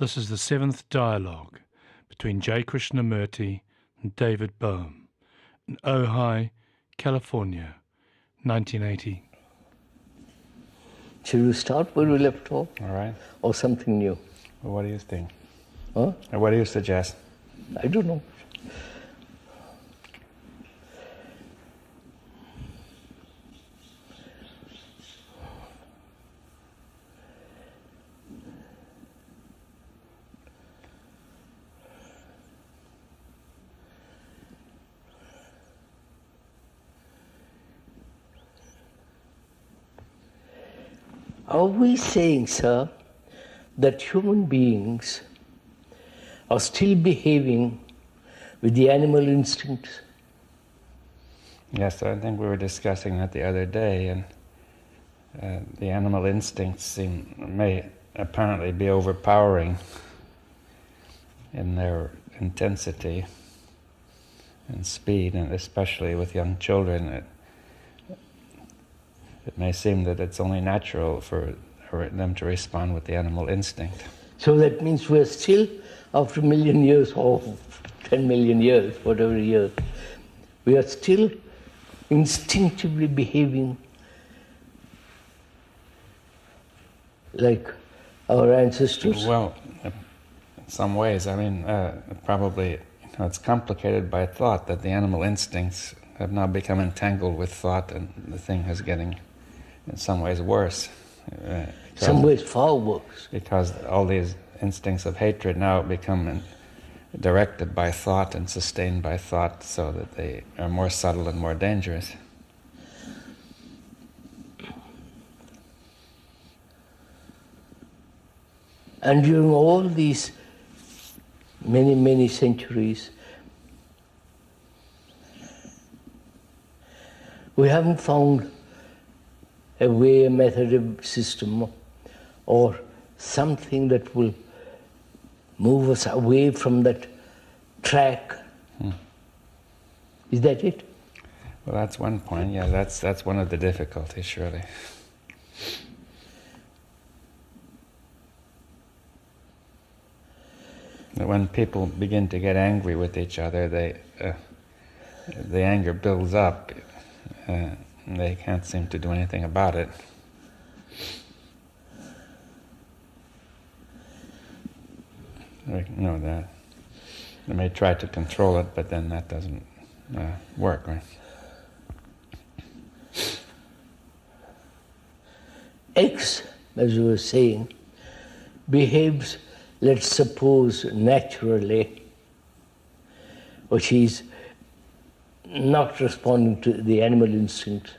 This is the seventh dialogue between J. Krishnamurti and David Bohm in Ojai, California, 1980. Should we start where we left off? All right. Or something new? Well, what do you think? Huh? Or what do you suggest? I don't know. Are we saying, sir, that human beings are still behaving with the animal instincts? Yes, I think we were discussing that the other day, and the animal instincts may apparently be overpowering in their intensity and speed, and especially with young children. It may seem that it's only natural for them to respond with the animal instinct. So that means we're still, after a million years or 10 million years, whatever years, we are still instinctively behaving like our ancestors. Well, in some ways, I mean, probably it's complicated by thought, that the animal instincts have now become entangled with thought, and the thing is getting, in some ways, worse. Some ways far worse. Because all these instincts of hatred now become directed by thought and sustained by thought, so that they are more subtle and more dangerous. And during all these many, many centuries, we haven't found a way, a method, a system, or something that will move us away from that track. Is that it? Well, that's one point. Yeah, that's one of the difficulties, surely. When people begin to get angry with each other, the anger builds up. They can't seem to do anything about it. That they may try to control it, but then that doesn't work, right? X, as you were saying, behaves, let's suppose, naturally, or she's not responding to the animal instinct.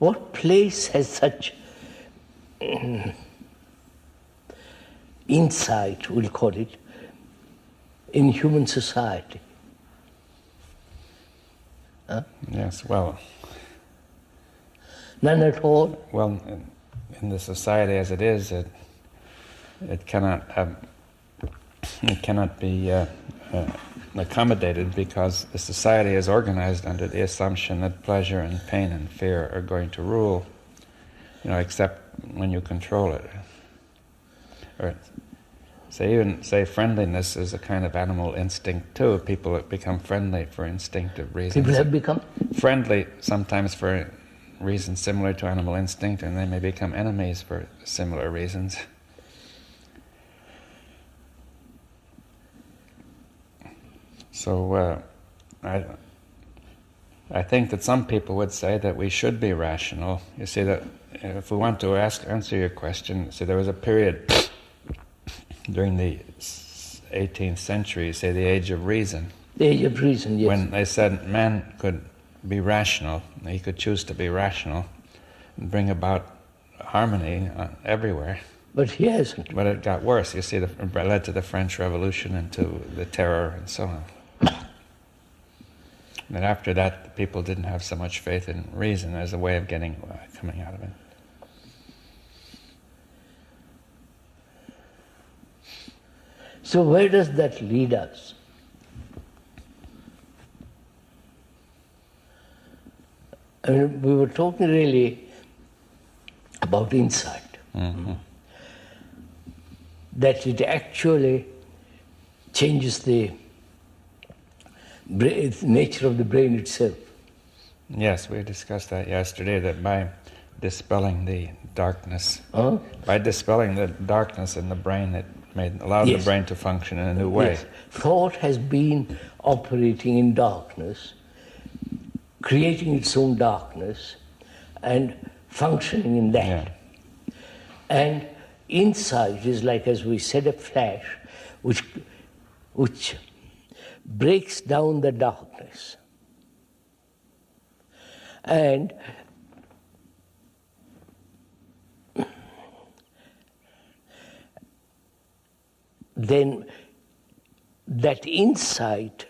What place has such insight, we'll call it, in human society? Huh? Yes, well... None at all? Well, in the society as it is, it cannot be accommodated, because the society is organized under the assumption that pleasure and pain and fear are going to rule, except when you control it. Or say friendliness is a kind of animal instinct too. People have become friendly for instinctive reasons. People have become friendly sometimes for reasons similar to animal instinct, and they may become enemies for similar reasons. So I think that some people would say that we should be rational. You see, that if we want to answer your question, so there was a period during the 18th century, say the Age of Reason. The Age of Reason, yes. When they said man could be rational, he could choose to be rational and bring about harmony everywhere. But he hasn't. But it got worse. You see, it led to the French Revolution and to the terror and so on. And after that, people didn't have so much faith in reason as a way of coming out of it. So where does that lead us? I mean, we were talking really about insight. That it actually changes the nature of the brain itself. Yes, we discussed that yesterday, that by dispelling the darkness, by dispelling the darkness in the brain, it allowed the brain to function in a new way. Yes. Thought has been operating in darkness, creating its own darkness, and functioning in that. Yeah. And insight is like, as we said, a flash which breaks down the darkness. And then that insight,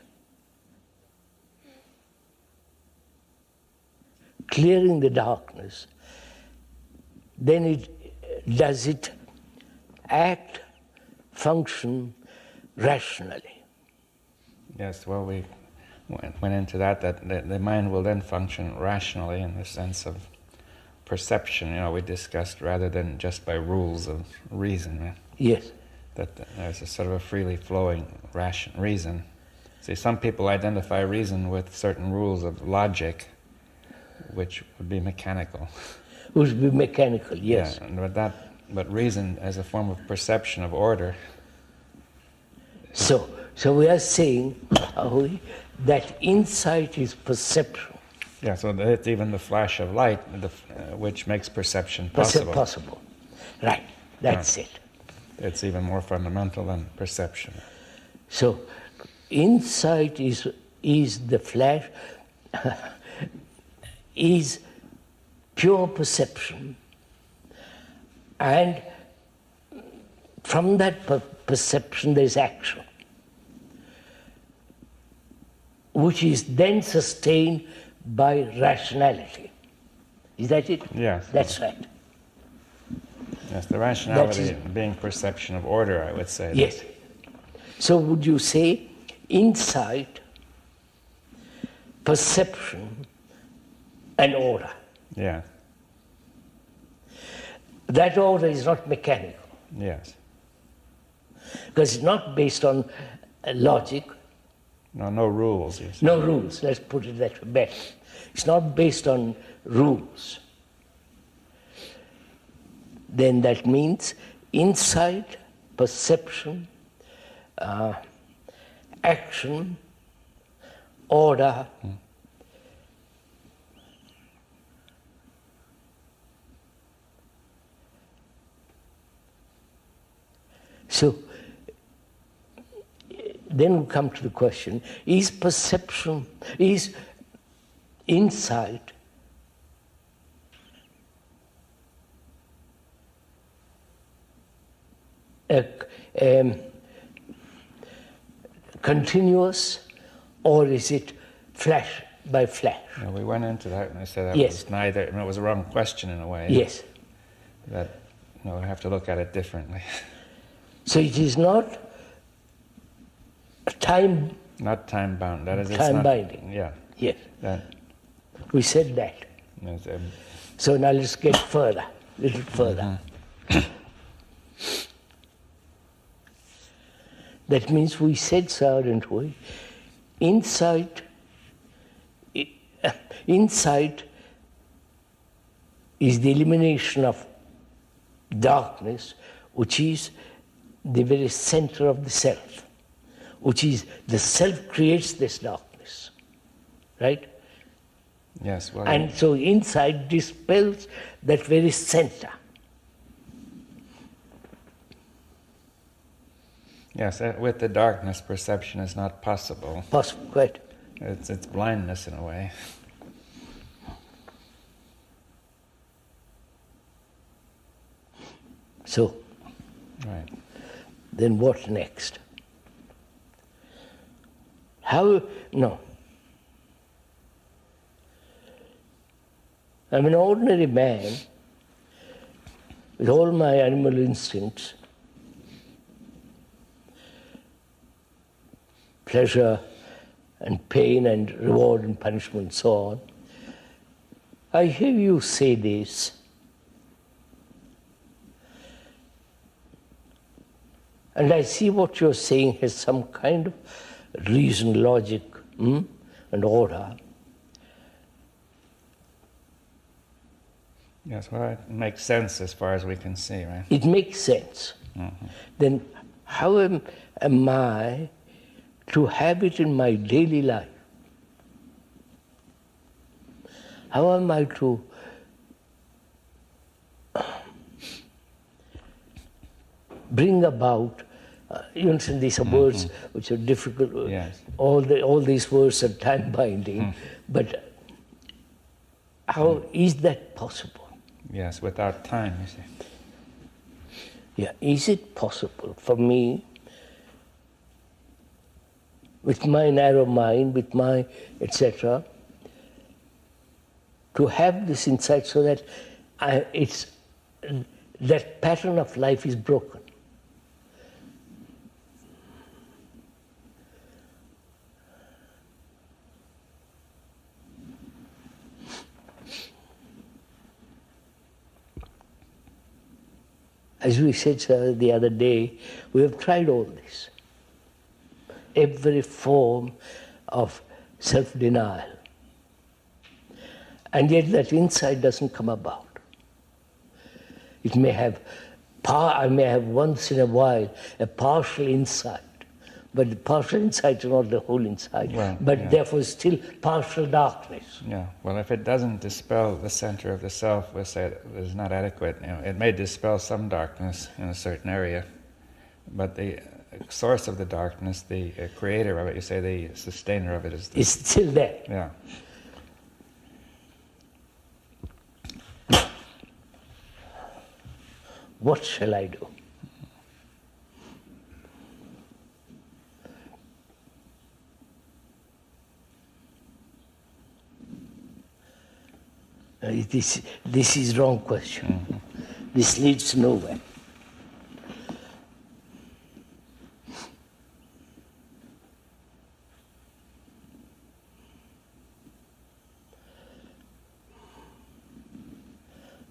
clearing the darkness, then does it act, function rationally? Yes, well, we went into that the mind will then function rationally in the sense of perception, we discussed, rather than just by rules of reason. Yes. That there's a sort of a freely flowing reason. See, some people identify reason with certain rules of logic, which would be mechanical. Would be mechanical, yes. Yeah, but reason as a form of perception of order. So we are saying that insight is perception. Yeah, so it's even the flash of light, which makes perception possible. Possible. Right, that's it. It's even more fundamental than perception. So insight is the flash, is pure perception. And from that perception there is action, which is then sustained by rationality. Is that it? Yes. That's right. Yes, the rationality being perception of order, I would say. Yes. So would you say insight, perception, and order? Yeah. That order is not mechanical. Yes. Because it's not based on logic. No rules. You say. No rules, let's put it that way better. It's not based on rules. Then that means insight, perception, action, order, so then we come to the question, is insight continuous, or is it flash by flash? Yeah, we went into that and I said that Yes. was neither, it was a wrong question in a way. Yes. That we have to look at it differently. So it is not time. Not time bound. That is, it's Time not, binding. Yeah. Yes. That. We said that. Yes, So now let's get further, a little further. That means we said, so, didn't we? Insight is the elimination of darkness, which is the very center of the self, which is the self creates this darkness, right? Yes. Well. And so insight dispels that very center. Yes. With the darkness, perception is not possible. Possible, right? It's blindness in a way. So, Right. then what next? No. I'm an ordinary man with all my animal instincts, pleasure and pain and reward and punishment and so on. I hear you say this. And I see what you're saying has some kind of reason, logic, and order. Yes, well, it makes sense as far as we can see, right? It makes sense. Mm-hmm. Then how am I to have it in my daily life? How am I to bring about, you understand, these are words which are difficult. Yes. All these words are time binding, but how is that possible? Yes, without time, you see. Yeah, is it possible for me, with my narrow mind, with my etc., to have this insight so that that pattern of life is broken? As we said the other day, we have tried all this. Every form of self-denial. And yet that insight doesn't come about. It may have, I may have once in a while a partial insight, but the partial insight is not the whole insight, therefore still partial darkness. Yeah, well, if it doesn't dispel the center of the self, we'll say it is not adequate. You know, it may dispel some darkness in a certain area, but the source of the darkness, the creator of it, you say the sustainer of it is It's still there. Yeah. What shall I do? This is wrong question. This leads nowhere.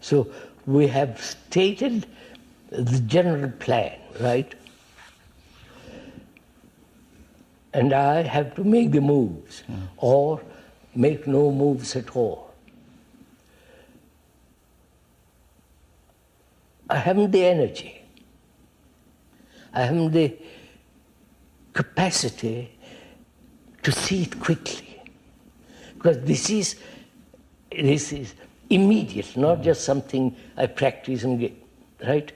So we have stated the general plan, right? And I have to make the moves, or make no moves at all. I haven't the energy. I haven't the capacity to see it quickly. Because this is immediate, not just something I practice and get, right?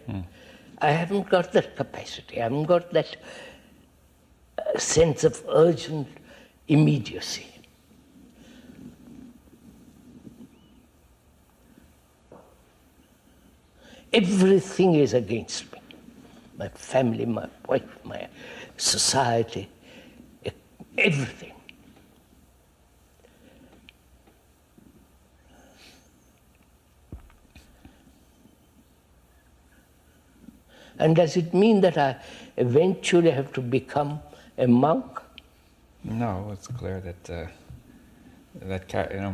I haven't got that capacity. I haven't got that sense of urgent immediacy. Everything is against me. My family, my wife, my society, everything. And does it mean that I eventually have to become a monk? No, it's clear that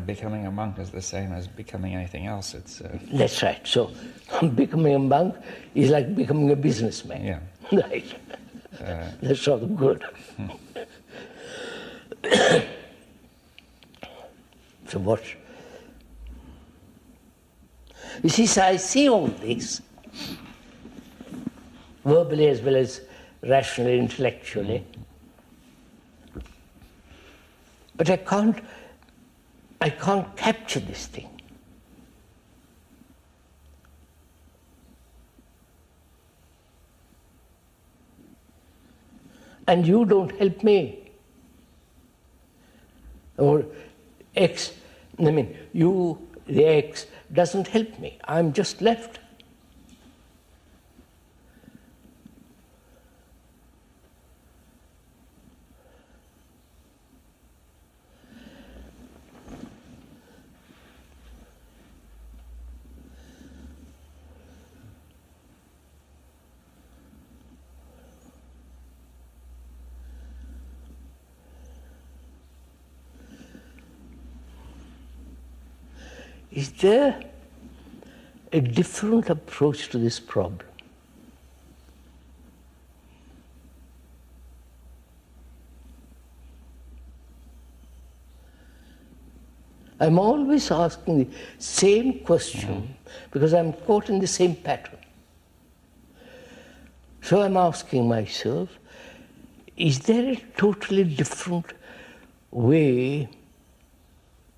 becoming a monk is the same as becoming anything else. It's That's right. So becoming a monk is like becoming a businessman. Yeah. Right. That's sort of good. So what? You see, so I see all this, verbally as well as rationally, intellectually. But I can't capture this thing. And you don't help me. Or the X doesn't help me. I'm just left. is there a different approach to this problem? I'm always asking the same question because I'm caught in the same pattern. So I'm asking myself, is there a totally different way,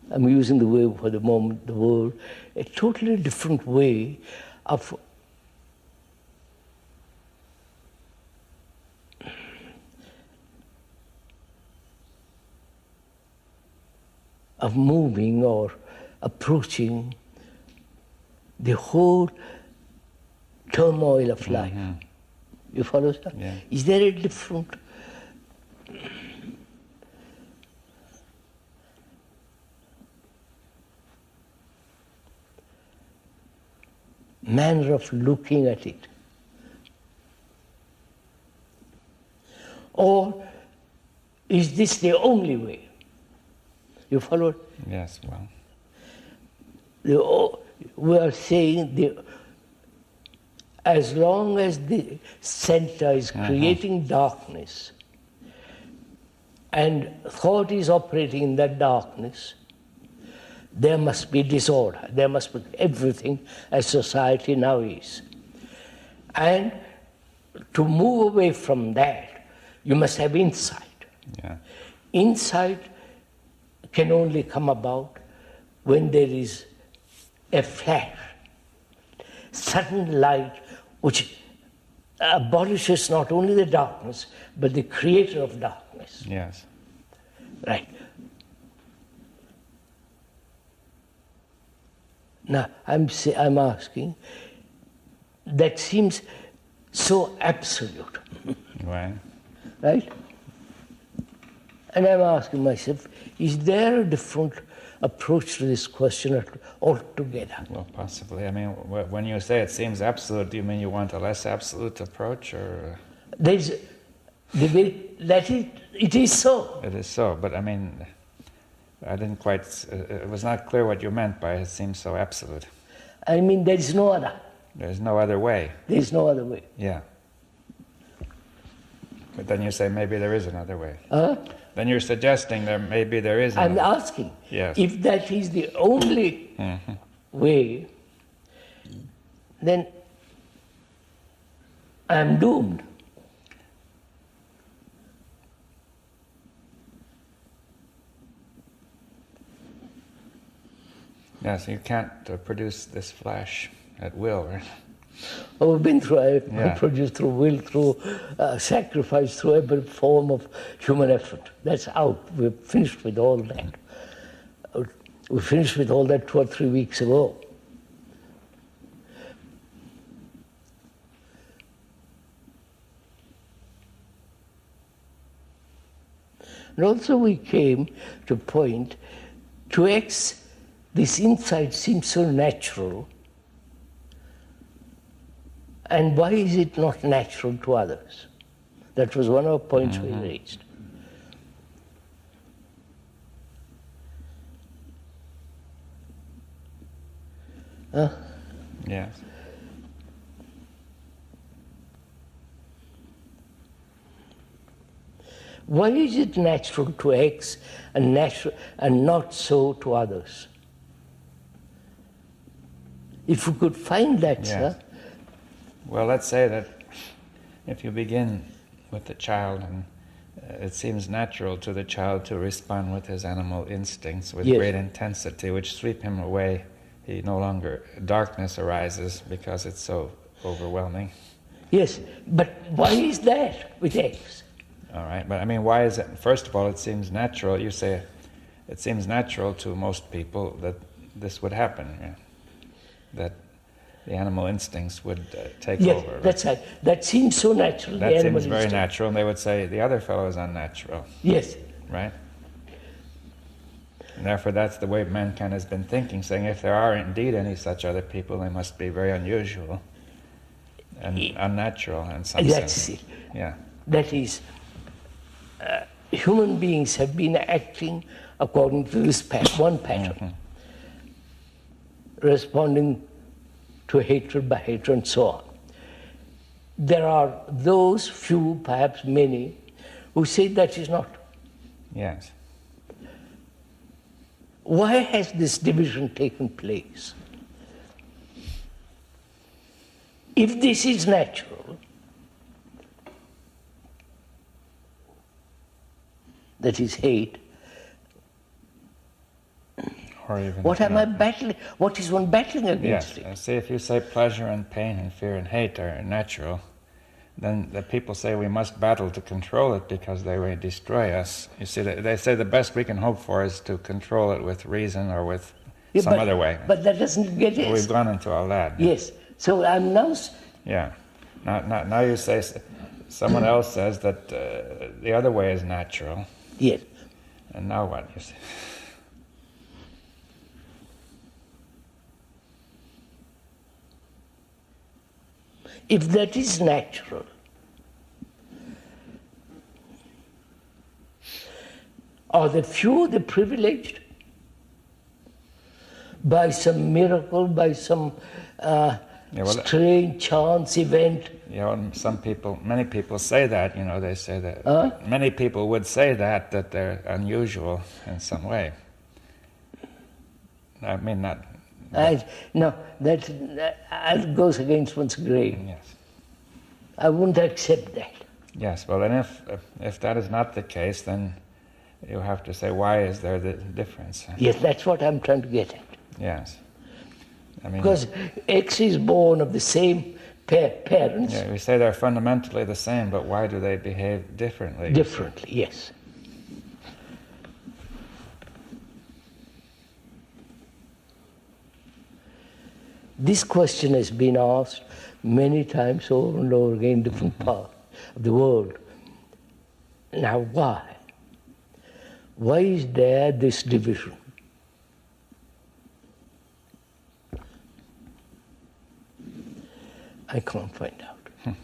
I'm using the word for the moment, the word, a totally different way of moving or approaching the whole turmoil of life. You follow, sir? Yeah. Is there a different manner of looking at it? Or is this the only way? You follow? Yes, well. We are saying as long as the center is creating darkness and thought is operating in that darkness, there must be disorder. There must be everything as society now is. And to move away from that, you must have insight. Yeah. Insight can only come about when there is a flash, sudden light, which abolishes not only the darkness, but the creator of darkness. Yes. Right. Now, I'm asking, that seems so absolute. Right. Right? And I'm asking myself, is there a different approach to this question altogether? Well, possibly. I mean, when you say it seems absolute, do you mean you want a less absolute approach, or? There's the way that it is so. It is so, but I mean, I didn't quite, it was not clear what you meant by it seems so absolute. I mean, there is no other. There's no other way. There is no other way. Yeah. But then you say maybe there is another way. Then you're suggesting maybe there is another. I'm asking, yes. If that is the only way, then I'm doomed. Yes, you can't produce this flash at will, right? Oh, we've been through, I produced through will, through sacrifice, through every form of human effort. That's out. We're finished with all that. We finished with all that 2 or 3 weeks ago. And also we came to a point, to X, this insight seems so natural. And why is it not natural to others? That was one of the points we raised. Yes. Why is it natural to X and not so to others? If we could find that, Yes. sir. Well, let's say that if you begin with the child, and it seems natural to the child to respond with his animal instincts with Yes. great intensity, which sweep him away. He no longer, darkness arises because it's so overwhelming. Yes, but why is that with X? All right, but I mean, why is it? First of all, it seems natural. You say it seems natural to most people that this would happen, yeah? That the animal instincts would take Yes, over. Right? that's right. That seems so natural. That the animal seems very instinct. natural, and they would say the other fellow is unnatural, Yes, right? And therefore, that's the way mankind has been thinking, saying if there are indeed any such other people, they must be very unusual and unnatural in some that's sense. it. Yeah. That is, human beings have been acting according to this one pattern. responding to hatred by hatred and so on. There are those few, perhaps many, who say that is not. Yes. Why has this division taken place? If this is natural, that is hate, Or even, what am I battling? What is one battling against Yes. it? See, if you say pleasure and pain and fear and hate are natural, then the people say we must battle to control it because they will destroy us. You see, they say the best we can hope for is to control it with reason or with some other way. But that doesn't get it. We've gone into all that. Yes. So I'm now. Yeah. Now you say, someone else says that the other way is natural. Yes. And now what? You see? If that is natural, are the few the privileged? By some miracle, by some strange chance event? Yeah, well, many people say that, they say that. Many people would say that they're unusual in some way. I mean, not... No, that goes against one's grain. Yes. I wouldn't accept that. Yes, well then if that is not the case, then you have to say, why is there the difference? Yes, that's what I'm trying to get at. Yes. I mean, because X is born of the same parents. Yeah, we say they're fundamentally the same, but why do they behave differently? Differently, yes. This question has been asked many times over and over again in different parts of the world. Now why? Why is there this division? I can't find out.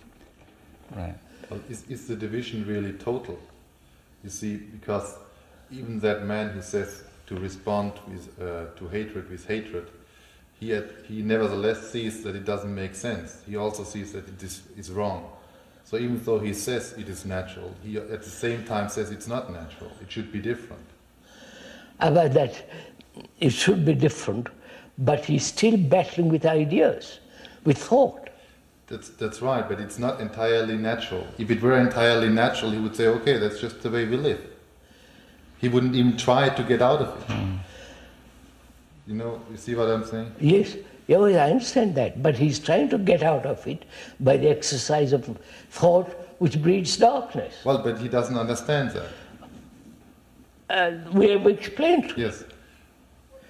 Right. Well, is the division really total? You see, because even that man who says to respond with, to hatred with hatred, he nevertheless sees that it doesn't make sense. He also sees that it is wrong. So even though he says it is natural, he at the same time says it's not natural. It should be different. About that, it should be different, but he's still battling with ideas, with thought. That's right, but it's not entirely natural. If it were entirely natural, he would say, okay, that's just the way we live. He wouldn't even try to get out of it. You see what I'm saying? Yes, I understand that, but he's trying to get out of it by the exercise of thought which breeds darkness. Well, but he doesn't understand that. We have explained. Yes.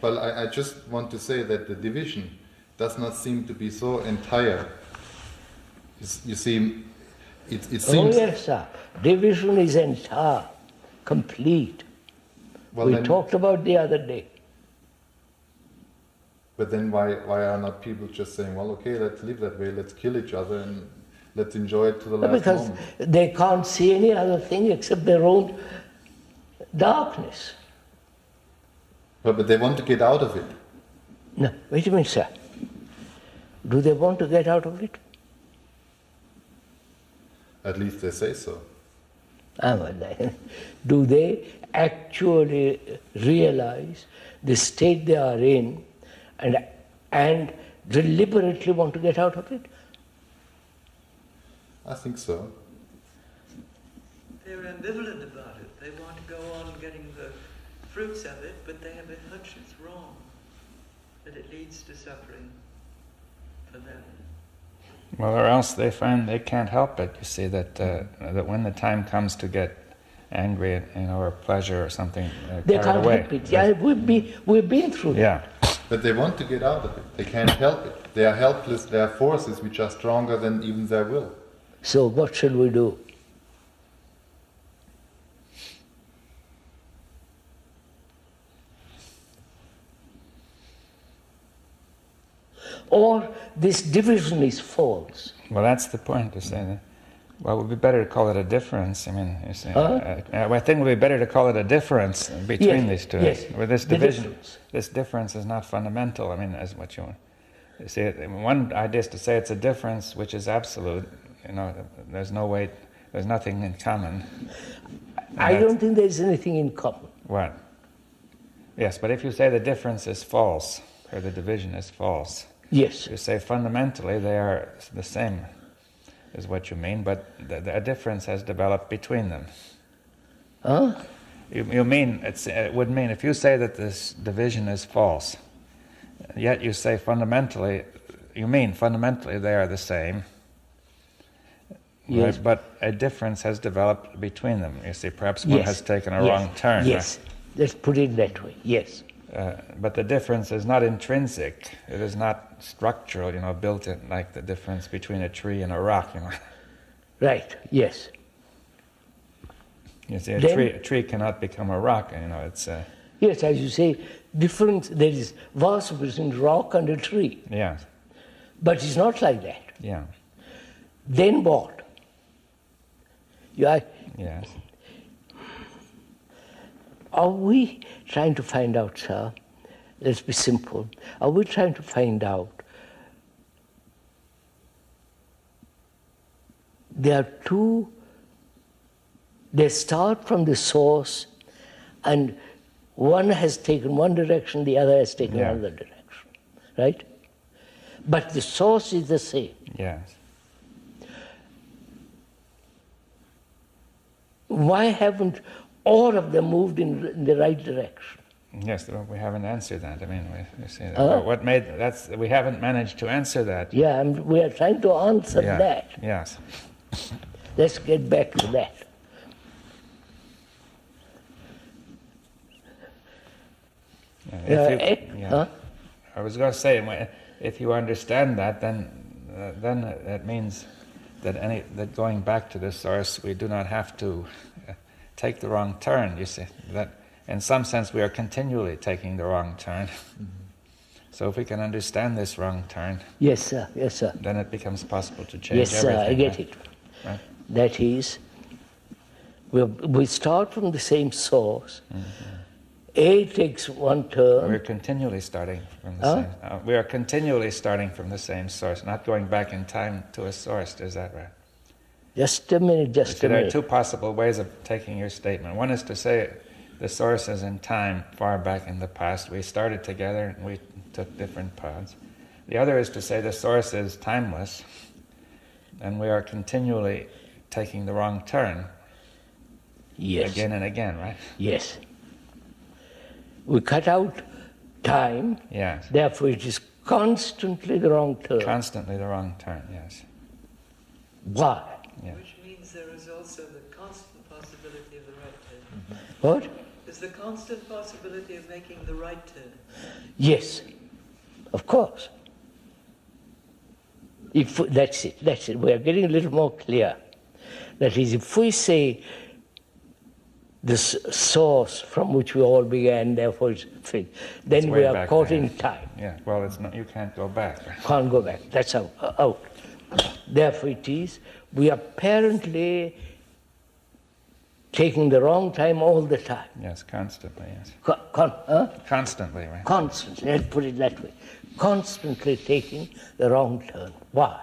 Well, I just want to say that the division does not seem to be so entire. You see, it seems... Oh yes, sir. Division is entire, complete. Well, we talked about the other day. But then why are not people just saying, well, okay, let's live that way, let's kill each other and let's enjoy it to the last because moment? They can't see any other thing except their own darkness. But they want to get out of it. No, wait a minute, sir. Do they want to get out of it? At least they say so. Do they actually realize the state they are in and deliberately want to get out of it? I think so. They're ambivalent about it. They want to go on getting the fruits of it, but they have a hunch it's wrong, that it leads to suffering for them. Well, or else they find they can't help it. You see that that when the time comes to get angry, or pleasure or something, they carried can't away. help it. Yeah, we've been through Yeah. But they want to get out of it. They can't help it. They are helpless. They are forces which are stronger than even their will. So what shall we do? Or this division is false. Well, that's the point to say that Well, it would be better to call it a difference. I mean, you see, I think it would be better to call it a difference between these two. Yes, With this the division, difference. this difference is not fundamental. I mean, as what you see. One idea is to say it's a difference which is absolute. You know, there's no way, there's nothing in common. I don't think there's anything in common. What? Yes, but if you say the difference is false, or the division is false, Yes. you say fundamentally they are the same, is what you mean, but a difference has developed between them. Huh? You mean, it would mean, if you say that this division is false, yet you say fundamentally, you mean fundamentally they are the same, Yes. right? But a difference has developed between them. You see, perhaps one has taken a wrong turn. Yes, let's put it that way, yes. But the difference is not intrinsic. It is not structural, built in, like the difference between a tree and a rock, Right, yes. You see, a tree cannot become a rock, it's... Yes, as you say, difference, there is vast between rock and a tree. Yeah. But it's not like that. Yeah. Then what? Yes. Are we trying to find out, sir, let's be simple, are we trying to find out there are two, they start from the source and one has taken one direction, the other has taken another direction, right? But the source is the same. Yes. Why haven't all of them moved in the right direction? Yes, we haven't answered that. I mean, we see that. What made we haven't managed to answer that. Yeah, we are trying to answer that. Yes. Let's get back to that. I was going to say, if you understand that, then that means that going back to the source, we do not have to take the wrong turn. You see that in some sense we are continually taking the wrong turn. Mm-hmm. So if we can understand this wrong turn, yes, sir. Yes, sir. Then it becomes possible to change everything. Yes, sir. I get it. Right? That is, we start from the same source. Mm-hmm. A takes one turn. We're continually starting from the same. We are continually starting from the same source, not going back in time to a source. Is that right? Just a minute. There are two possible ways of taking your statement. One is to say the source is in time, far back in the past. We started together and we took different paths. The other is to say the source is timeless, and we are continually taking the wrong turn. Yes. Again and again, right? Yes. We cut out time. Yes. Therefore, it is constantly the wrong turn. Constantly the wrong turn, yes. Why? Yeah. Which means there is also the constant possibility of the right turn. Mm-hmm. What? There's the constant possibility of making the right turn. Yes, of course. That's it. We are getting a little more clear. That is, if we say the source from which we all began, therefore it's fixed, then we are caught in time. Yeah, well, it's not. You can't go back. Can't go back. That's out. Therefore it is, we are apparently taking the wrong time all the time. Yes, constantly, yes. Constantly, right? Constantly, let's put it that way. Constantly taking the wrong turn. Why?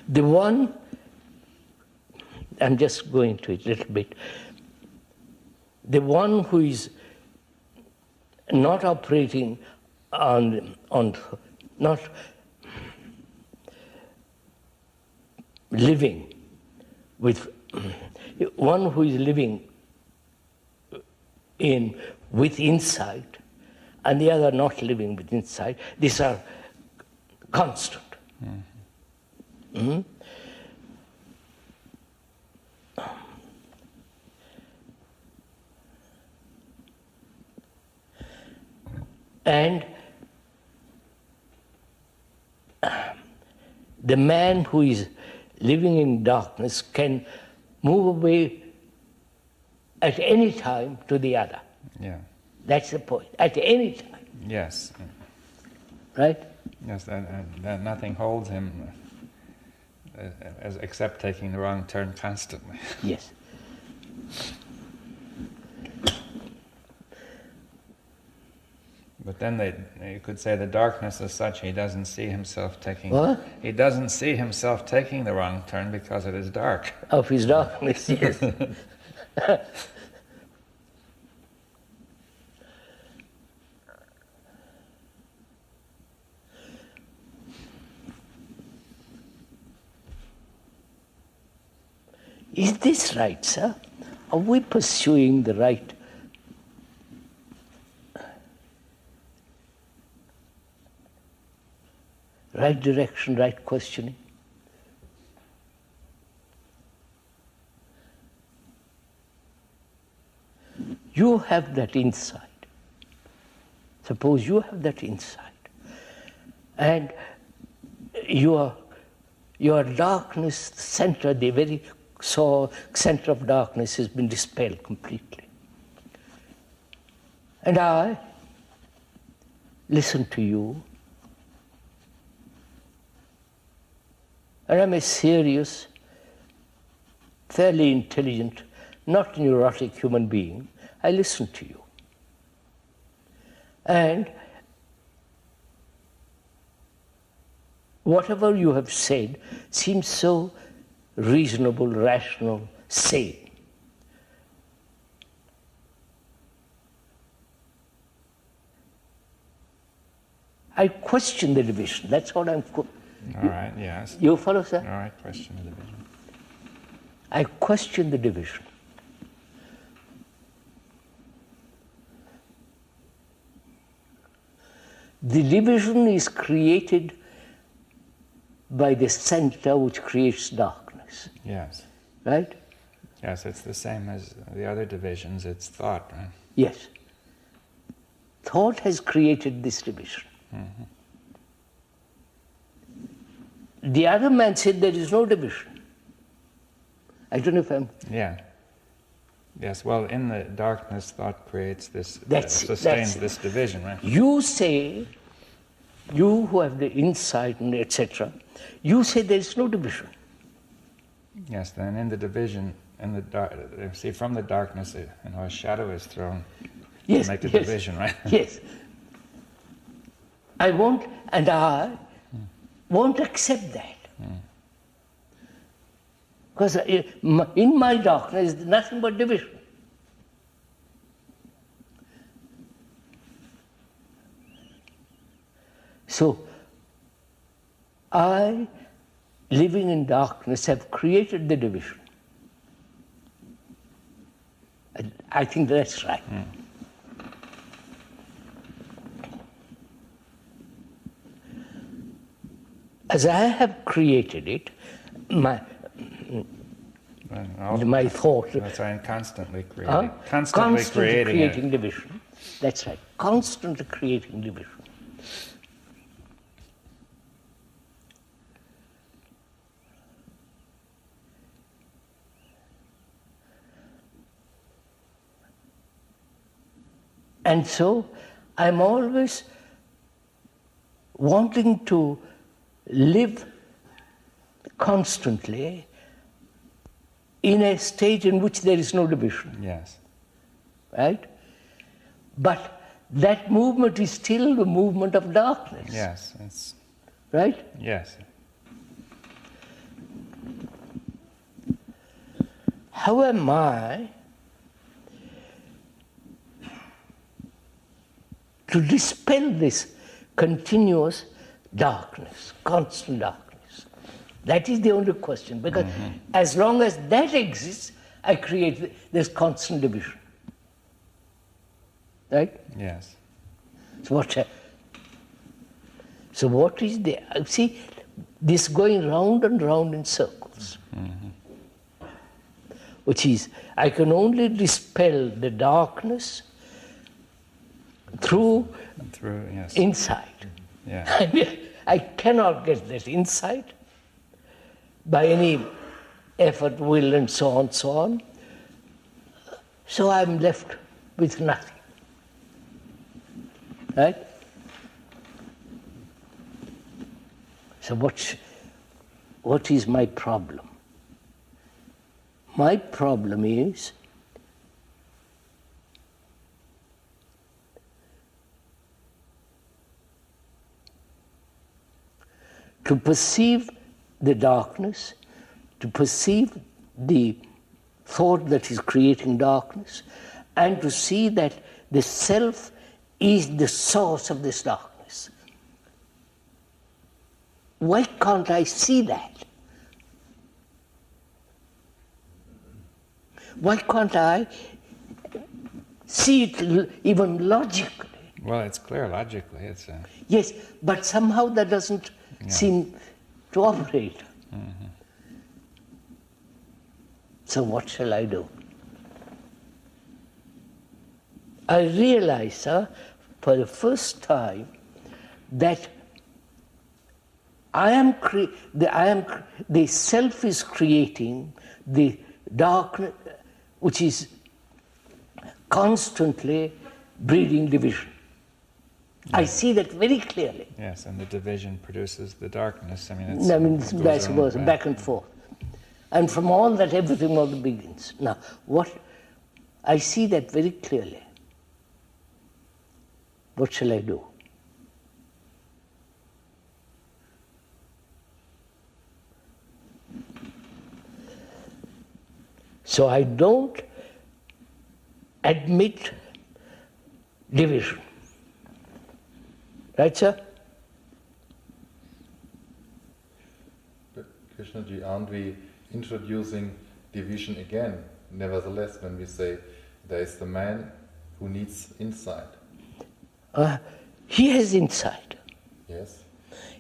The one, I'm just going to it a little bit, the one who is not operating on not living with, one who is living with insight and the other not living with insight, these are constant. Mm. Mm-hmm. And the man who is living in darkness can move away at any time to the other. Yeah. That's the point. At any time. Yes. Right? Yes, and nothing holds him except taking the wrong turn constantly. Yes. But then you could say the darkness is such he doesn't see himself taking. What? He doesn't see himself taking the wrong turn because it is dark. Of his darkness, yes. Is this right, sir? Are we pursuing the right direction, right questioning? You have that insight. Suppose you have that insight, and your darkness center, the very center of darkness, has been dispelled completely. And I listen to you, and I'm a serious, fairly intelligent, not neurotic human being. I listen to you. And whatever you have said seems so reasonable, rational, sane. I question the division. That's what I'm... All right, yes. You follow, sir? All right, question the division. I question the division. The division is created by the center which creates darkness. Yes. Right? Yes, it's the same as the other divisions. It's thought, right? Yes. Thought has created this division. Mm-hmm. The other man said there is no division. I don't know if I'm... Yeah. Yes, well, in the darkness, thought creates this, that's sustains this division, right? You say, you who have the insight and etc., you say there is no division. Yes, then in the division, see, from the darkness, a shadow is thrown to make the division, right? Yes. I won't accept that. Because in my darkness is nothing but division. So, I, living in darkness, have created the division. I think that's right. As I have created it, my thought... That's right, constantly creating. Constantly creating division. That's right, constantly creating division. And so, I'm always wanting to live constantly in a state in which there is no division. Yes. Right? But that movement is still the movement of darkness. Yes. It's, right? Yes. How am I to dispel this continuous darkness, constant darkness? That is the only question, because as long as that exists, I create this constant division. Right? Yes. So what is the... See, this going round and round in circles. Which is, I can only dispel the darkness through yes. insight. Yeah. I cannot get that insight by any effort, will, and so on, so on. So I'm left with nothing. Right? So what is my problem? My problem is to perceive the darkness, to perceive the thought that is creating darkness, and to see that the self is the source of this darkness. Why can't I see that? Why can't I see it even logically? Well, it's clear logically. It's Yes, but somehow that doesn't seem to operate. Mm-hmm. So what shall I do? I realize for the first time that the self is creating the darkness, which is constantly breeding division. I see that very clearly. yes, and the division produces the darkness. I mean, It's vice versa, back and forth. And from all that, everything all begins. Now, I see that very clearly. What shall I do? So I don't admit division. Right, sir? But Krishnaji, aren't we introducing division again? Nevertheless, when we say there is the man who needs insight. He has insight. Yes.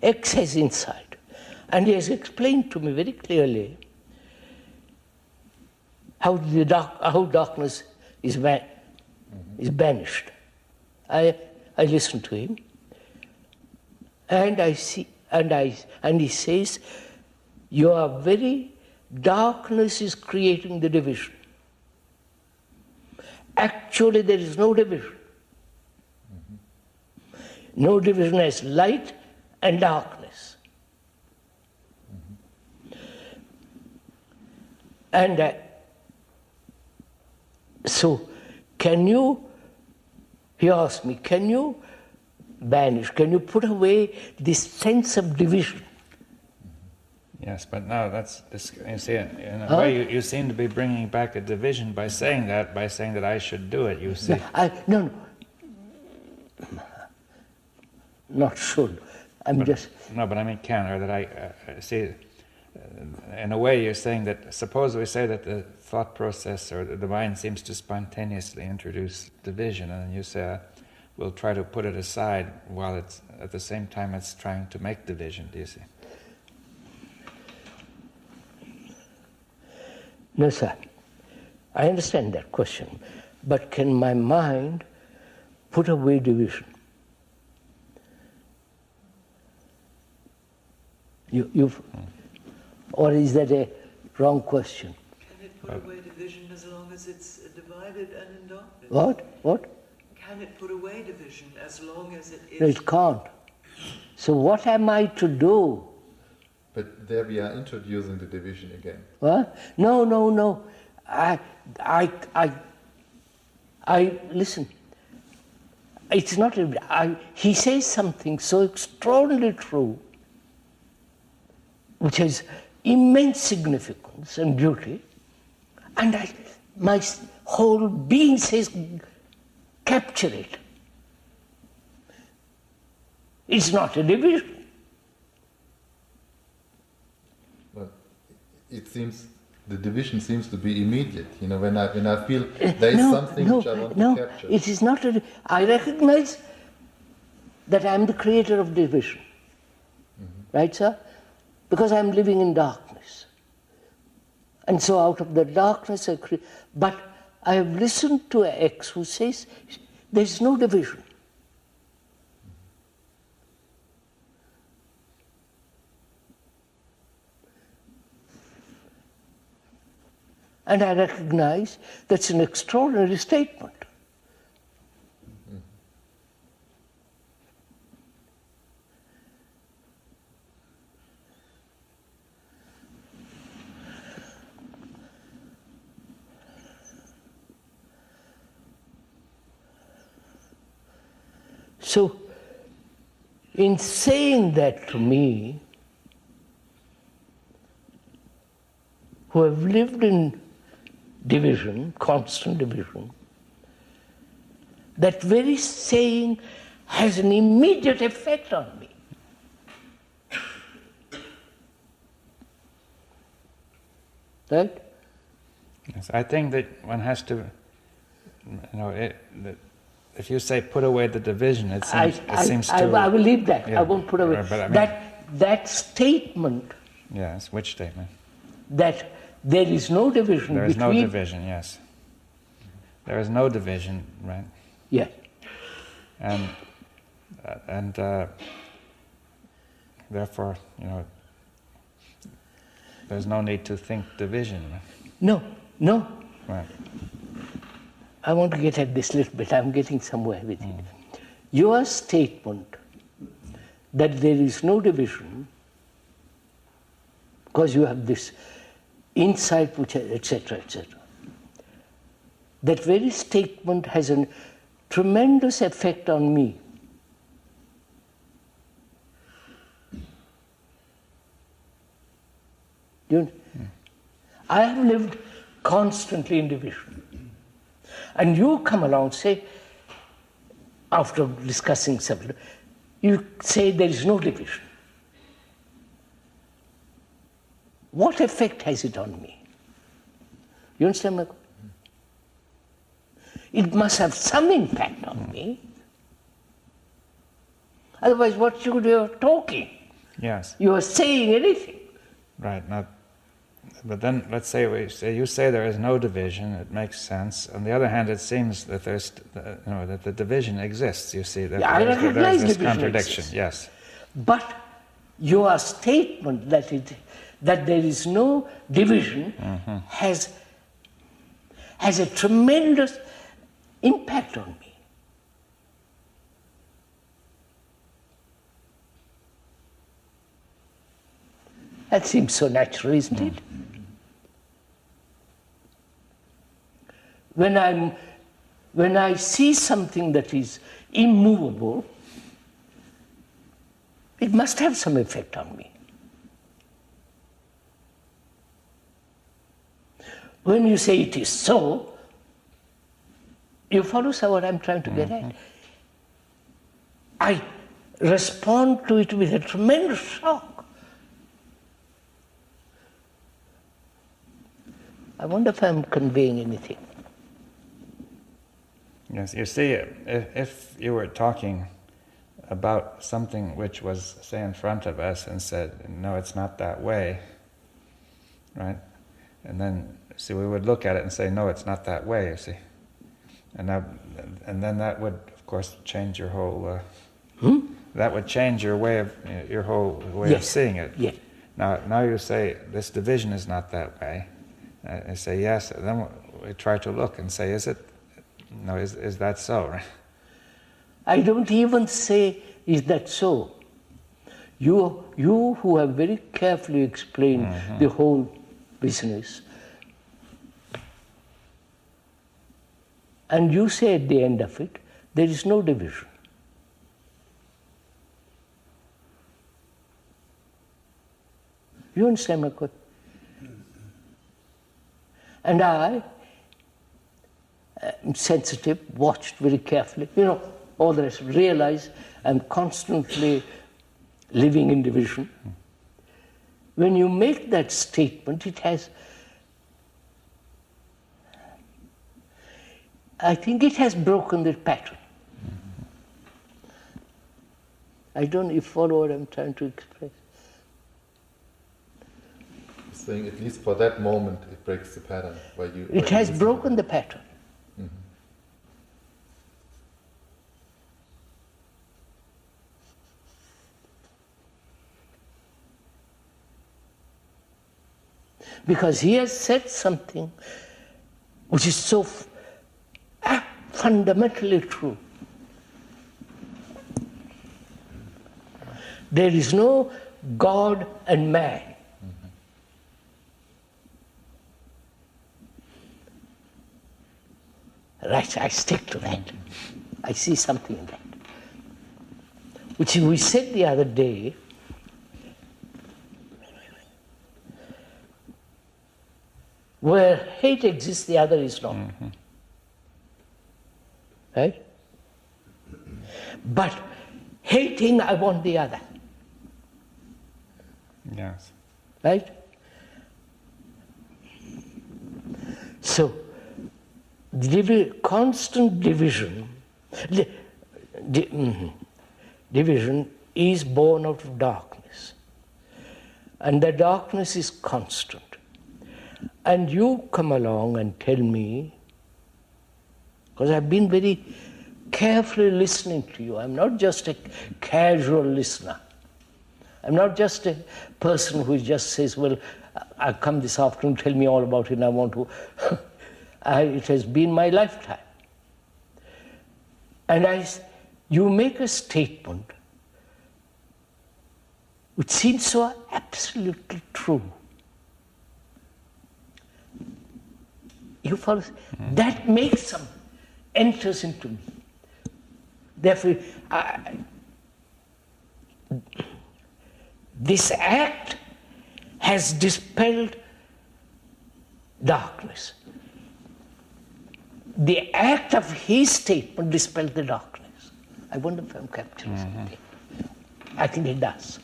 X has insight. And he has explained to me very clearly how darkness is banished. I listen to him, and I see, and he says, your very darkness is creating the division. Actually, there is no division. No division as light and darkness. And so, he asked me, can you banish, can you put away this sense of division? Yes, but now you see, in a way you seem to be bringing back a division by saying that I should do it, you see. No. Not should. No, but I mean can, or that I see. In a way, you're saying that. Suppose we say that the thought process or the mind seems to spontaneously introduce division, and then you say, "We'll try to put it aside," while it's at the same time it's trying to make division. Do you see? No, sir. I understand that question, but can my mind put away division? Or is that a wrong question? Can it put away division as long as it's divided and in darkness? What? Can it put away division as long as it is? No, it can't. So what am I to do? But there we are introducing the division again. What? No. I listen. It's not. He says something so extraordinarily true, which has immense significance and beauty, and my whole being says, capture it. It's not a division. But it seems the division seems to be immediate. You know, when I feel there is something which I want to capture. It is not. I recognize that I am the creator of division. Mm-hmm. Right, sir? Because I am living in darkness. And so out of the darkness I create. But I have listened to X who says there is no division. And I recognize that's an extraordinary statement. So, in saying that to me, who have lived in division, constant division, that very saying has an immediate effect on me. Right? Yes, I think that one has to, if you say put away the division, it seems I will leave that. Yeah, I won't put away. but I mean, that statement. Yes, which statement? That there is no division. There is no division. Yes. There is no division, right? Yeah. And therefore, there's no need to think division. No. Right. I want to get at this little bit. I'm getting somewhere with it. Your statement that there is no division, because you have this insight, which, etc., etc. That very statement has a tremendous effect on me. I have lived constantly in division. And you come along, say, after discussing something, you say there is no division. What effect has it on me? You understand my question? It must have some impact on me. Otherwise, what should you are talking? Yes. You are saying anything. Right. Now, but then let's say you say there is no division. It makes sense. On the other hand, it seems that there's that the division exists. You see that I recognize there's this division contradiction. exists. Yes. But your statement that there is no division has a tremendous impact on me. That seems so natural, isn't it? When I see something that is immovable, it must have some effect on me. When you say it is so, you follow what I'm trying to get at. I respond to it with a tremendous shock. I wonder if I'm conveying anything. Yes, you see, if you were talking about something which was, say, in front of us and said, no, it's not that way, right? And then, see, we would look at it and say, no, it's not that way, you see. And then that would, of course, change your whole, that would change your way of, your whole way of seeing it. Yeah. Now you say, this division is not that way. I say, yes, and then we try to look and say, is it? No, is that so? Right? I don't even say, is that so? You who have very carefully explained the whole business, and you say at the end of it, there is no division. You understand my question? And I am sensitive, watched very carefully, all the rest, realize I'm constantly living in division. When you make that statement, I think it has broken the pattern. I don't know if you follow what I'm trying to express. Saying at least for that moment it breaks the pattern. It has broken the pattern. Because he has said something which is so fundamentally true. There is no God and man. Right, I stick to that. I see something in that. Which we said the other day, where hate exists, the other is not. Right? But hating, I want the other. Yes. Right? So, constant division, division is born out of darkness. And the darkness is constant. And you come along and tell me, because I've been very carefully listening to you. I'm not just a casual listener. I'm not just a person who just says, well, I come this afternoon, tell me all about it, and I want to. It has been my lifetime. And you make a statement which seems so absolutely true. You follow? That makes enters into me. Therefore, this act has dispelled darkness. The act of his statement dispelled the darkness. I wonder if I'm capturing something. I think it does.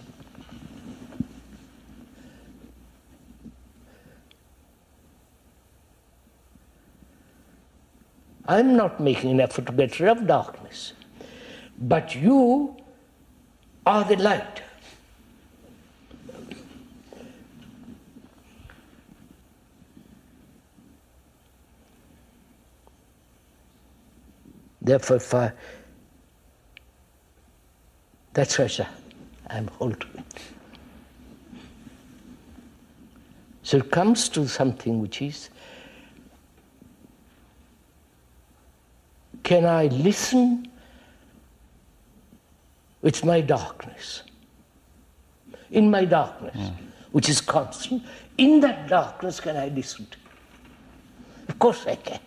I'm not making an effort to get rid of darkness, but you are the light. Therefore, that's why I'm holding it. So it comes to something which is, can I listen with my darkness? In my darkness, which is constant, in that darkness can I listen to? Of course I can.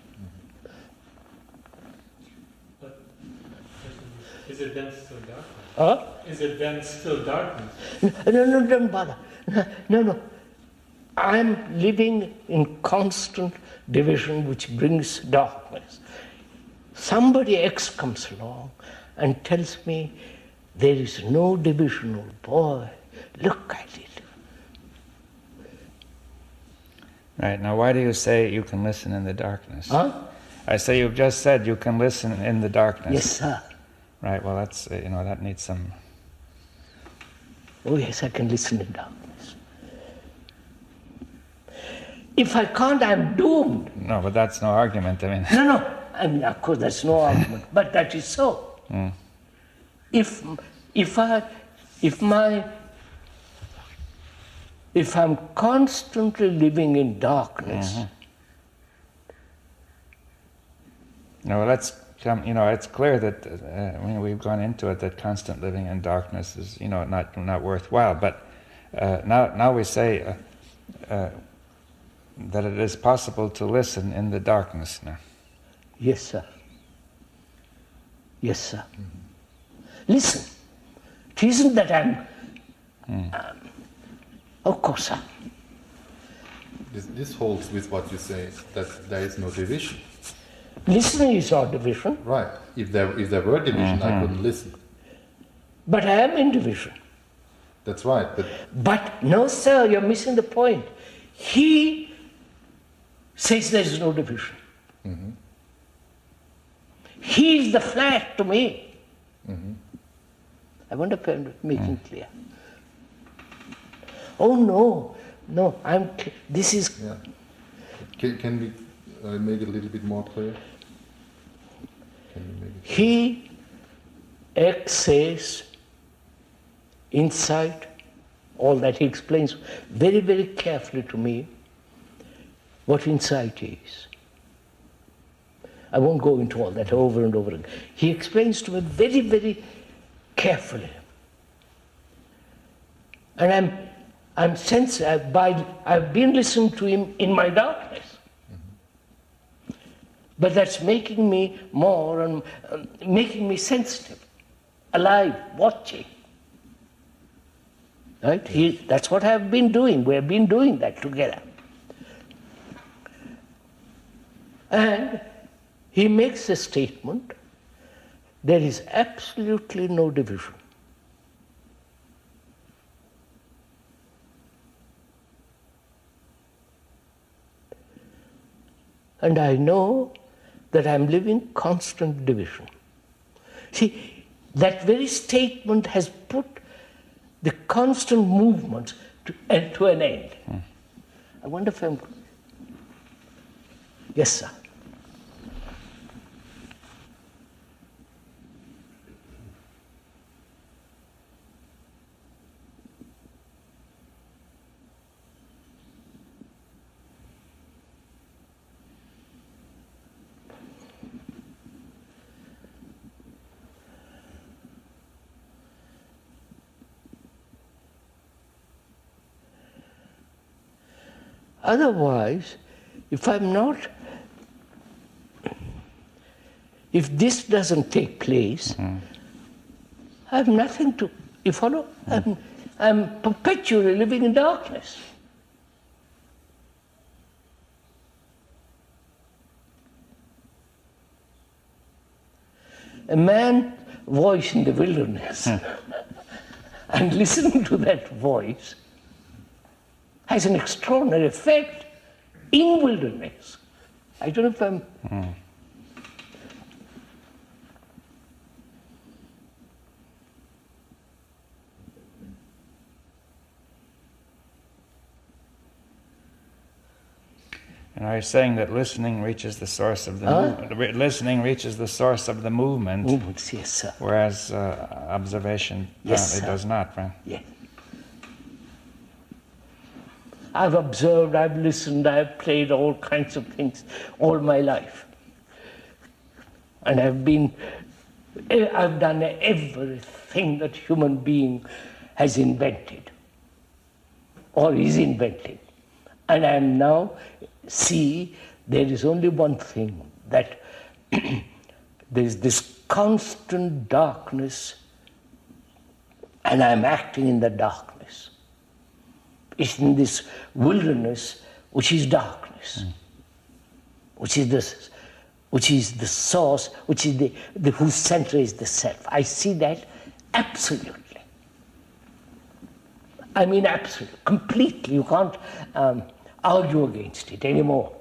But is it then still darkness? Huh? Is it then still darkness? No, don't bother. No. I'm living in constant division which brings darkness. Somebody X comes along and tells me there is no division. Oh boy, look at it. Right, now why do you say you can listen in the darkness? Huh? I say you've just said you can listen in the darkness. Yes, sir. Right, well that's, that needs some... Oh yes, I can listen in darkness. If I can't, I'm doomed. No, but that's no argument, I mean... No. I mean, of course, that's no argument, but that is so. If I'm constantly living in darkness. No, well, it's clear that we've gone into it that constant living in darkness is not worthwhile. But now we say that it is possible to listen in the darkness now. Yes, sir. Yes, sir. Listen, it isn't that I'm... of course, sir. This holds with what you say, that there is no division. Listening is not division. Right. If there were division, I couldn't listen. But I am in division. That's right. But no, sir, you're missing the point. He says there is no division. He is the flat to me. I wonder if I'm making clear. Oh no, this is... Yeah. Can we make it a little bit more clear? He says, insight, all that he explains very, very carefully to me, what insight is. I won't go into all that over and over again. He explains to me very, very carefully. And I've been listening to him in my darkness. But that's making me more and making me sensitive, alive, watching. Right? That's what I've been doing. We've been doing that together. And he makes a statement, there is absolutely no division. And I know that I'm living constant division. See, that very statement has put the constant movement to an end. I wonder if I'm... Yes, sir. Otherwise, if this doesn't take place, I have nothing to, you follow? I'm perpetually living in darkness. A man's voice in the wilderness, and listening to that voice has an extraordinary effect in wilderness. I don't know if I'm... And are you saying that listening reaches the source of the movement? Listening reaches the source of the movement, yes, sir. Whereas observation Yes, apparently does not, right? Yes. I've observed, I've listened, I've played all kinds of things all my life. And I've done everything that human being has invented or is inventing. And I now see there is only one thing, that there is this constant darkness, and I'm acting in the darkness. It's in this wilderness which is darkness, which is the source, which is the whose center is the self. I see that absolutely. I mean absolutely, completely. You can't argue against it anymore.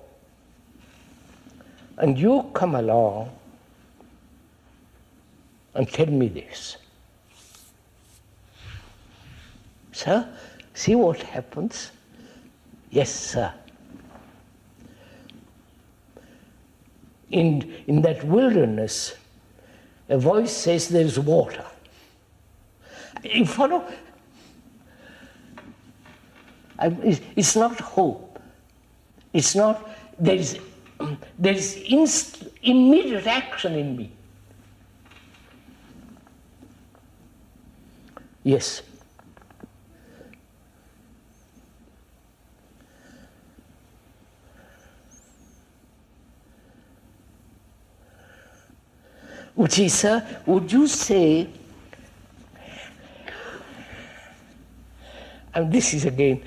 And you come along and tell me this. Sir, see what happens? Yes, sir. In that wilderness, a voice says there is water. You follow? It's not hope. It's not, there is immediate action in me. Yes. Ojai, sir, would you say, and this is again,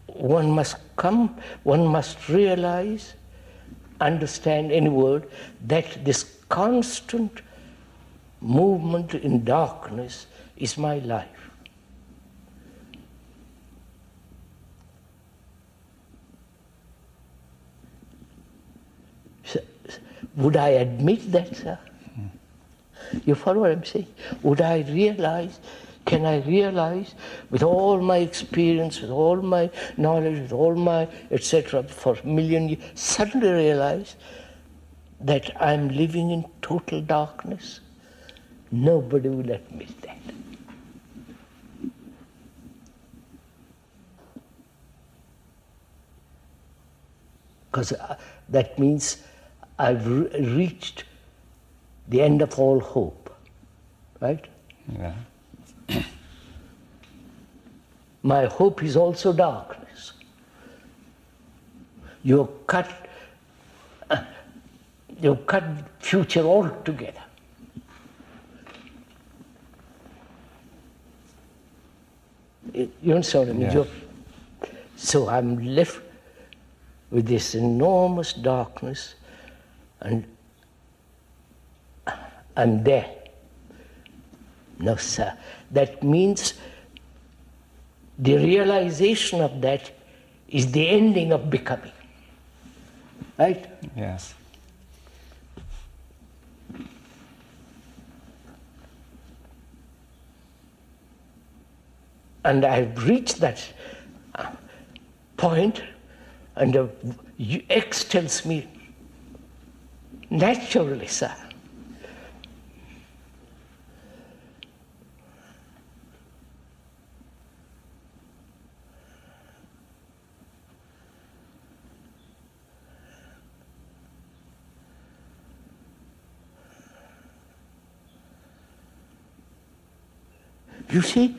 one must realize, understand any word, that this constant movement in darkness is my life. Would I admit that, sir? You follow what I'm saying? Would I realize, can I realize, with all my experience, with all my knowledge, with all my etc., for a million years, suddenly realize that I'm living in total darkness? Nobody will admit that. because that means I've reached the end of all hope, right? Yeah. My hope is also darkness. You've cut future altogether. You understand what I mean? Yeah. So I'm left with this enormous darkness, and I'm there. No, sir. That means the realization of that is the ending of becoming. Right? Yes. And I've reached that point, and X tells me, naturally, sir. You see,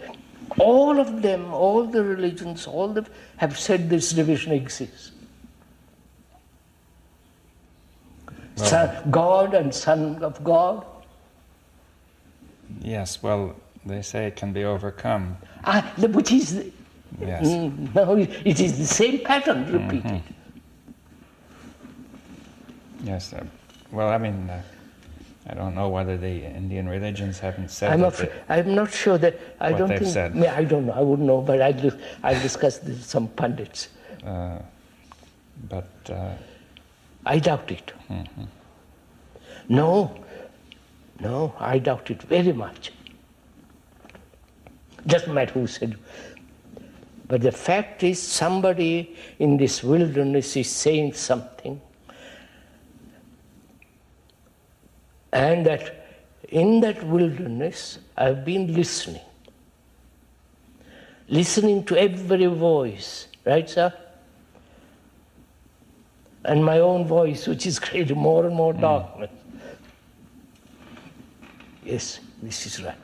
all of them, all the religions, have said this division exists. God and Son of God. Yes, well, they say it can be overcome. Which is, Yes. no, it is the same pattern repeated. Yes. Well, I mean, I don't know whether the Indian religions haven't said I'm not sure that, I what don't they've think, said. I don't know, I wouldn't know, but I'll discuss this with some pundits. But I doubt it. No, I doubt it very much. Doesn't matter who said. But the fact is, somebody in this wilderness is saying something, and that in that wilderness I've been listening to every voice, right, sir? And my own voice, which is creating more and more darkness. Yes, this is right.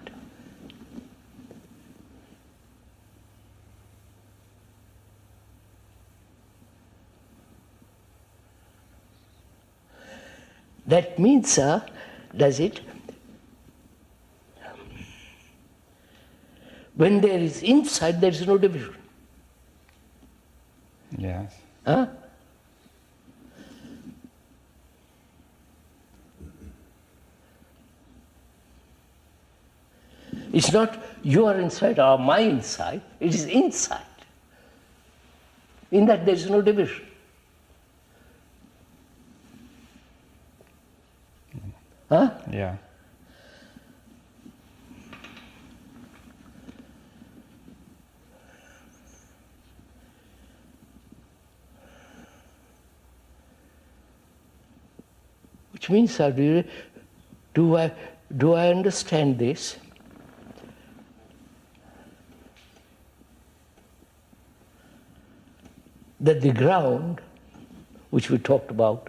That means, sir, does it? When there is insight, there is no division. yes. Huh? It's not your insight or my insight, it is insight. In that there is no division. Huh? Yeah. Which means, sir, do I understand this? That the ground, which we talked about,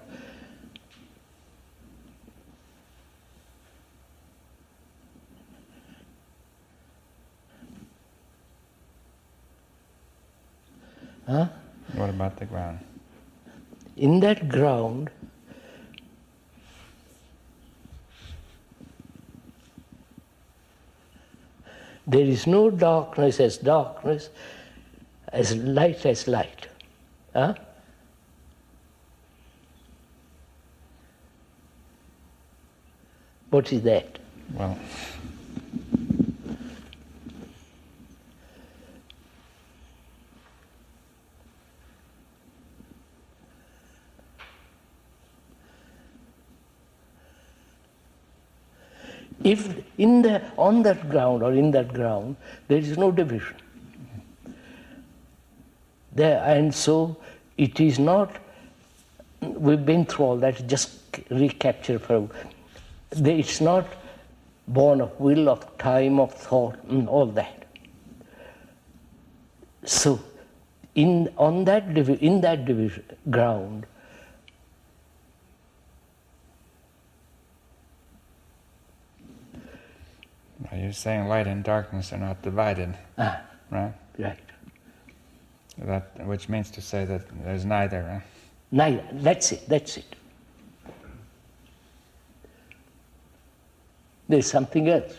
What about the ground? in that ground, there is no darkness, as light as light. Huh? What is that? Well, If on that ground or in that ground, there is no division. And so it is not, we've been through all that, just recapture for, it's not born of will, of time, of thought, and all that. So in that division ground, You're saying light and darkness are not divided, right? Right. That, which means to say that there's neither. Huh? Neither. That's it. That's it. There's something else.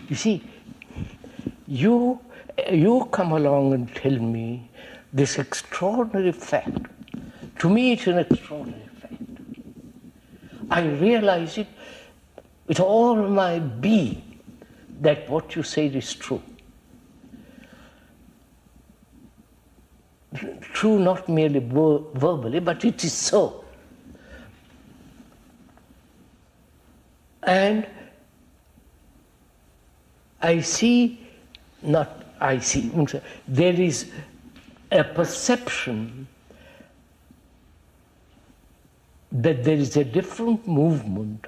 You see, you come along and tell me this extraordinary fact. To me, it's an extraordinary fact. I realize it with all my being that what you say is true. True not merely verbally, but it is so. And there is a perception that there is a different movement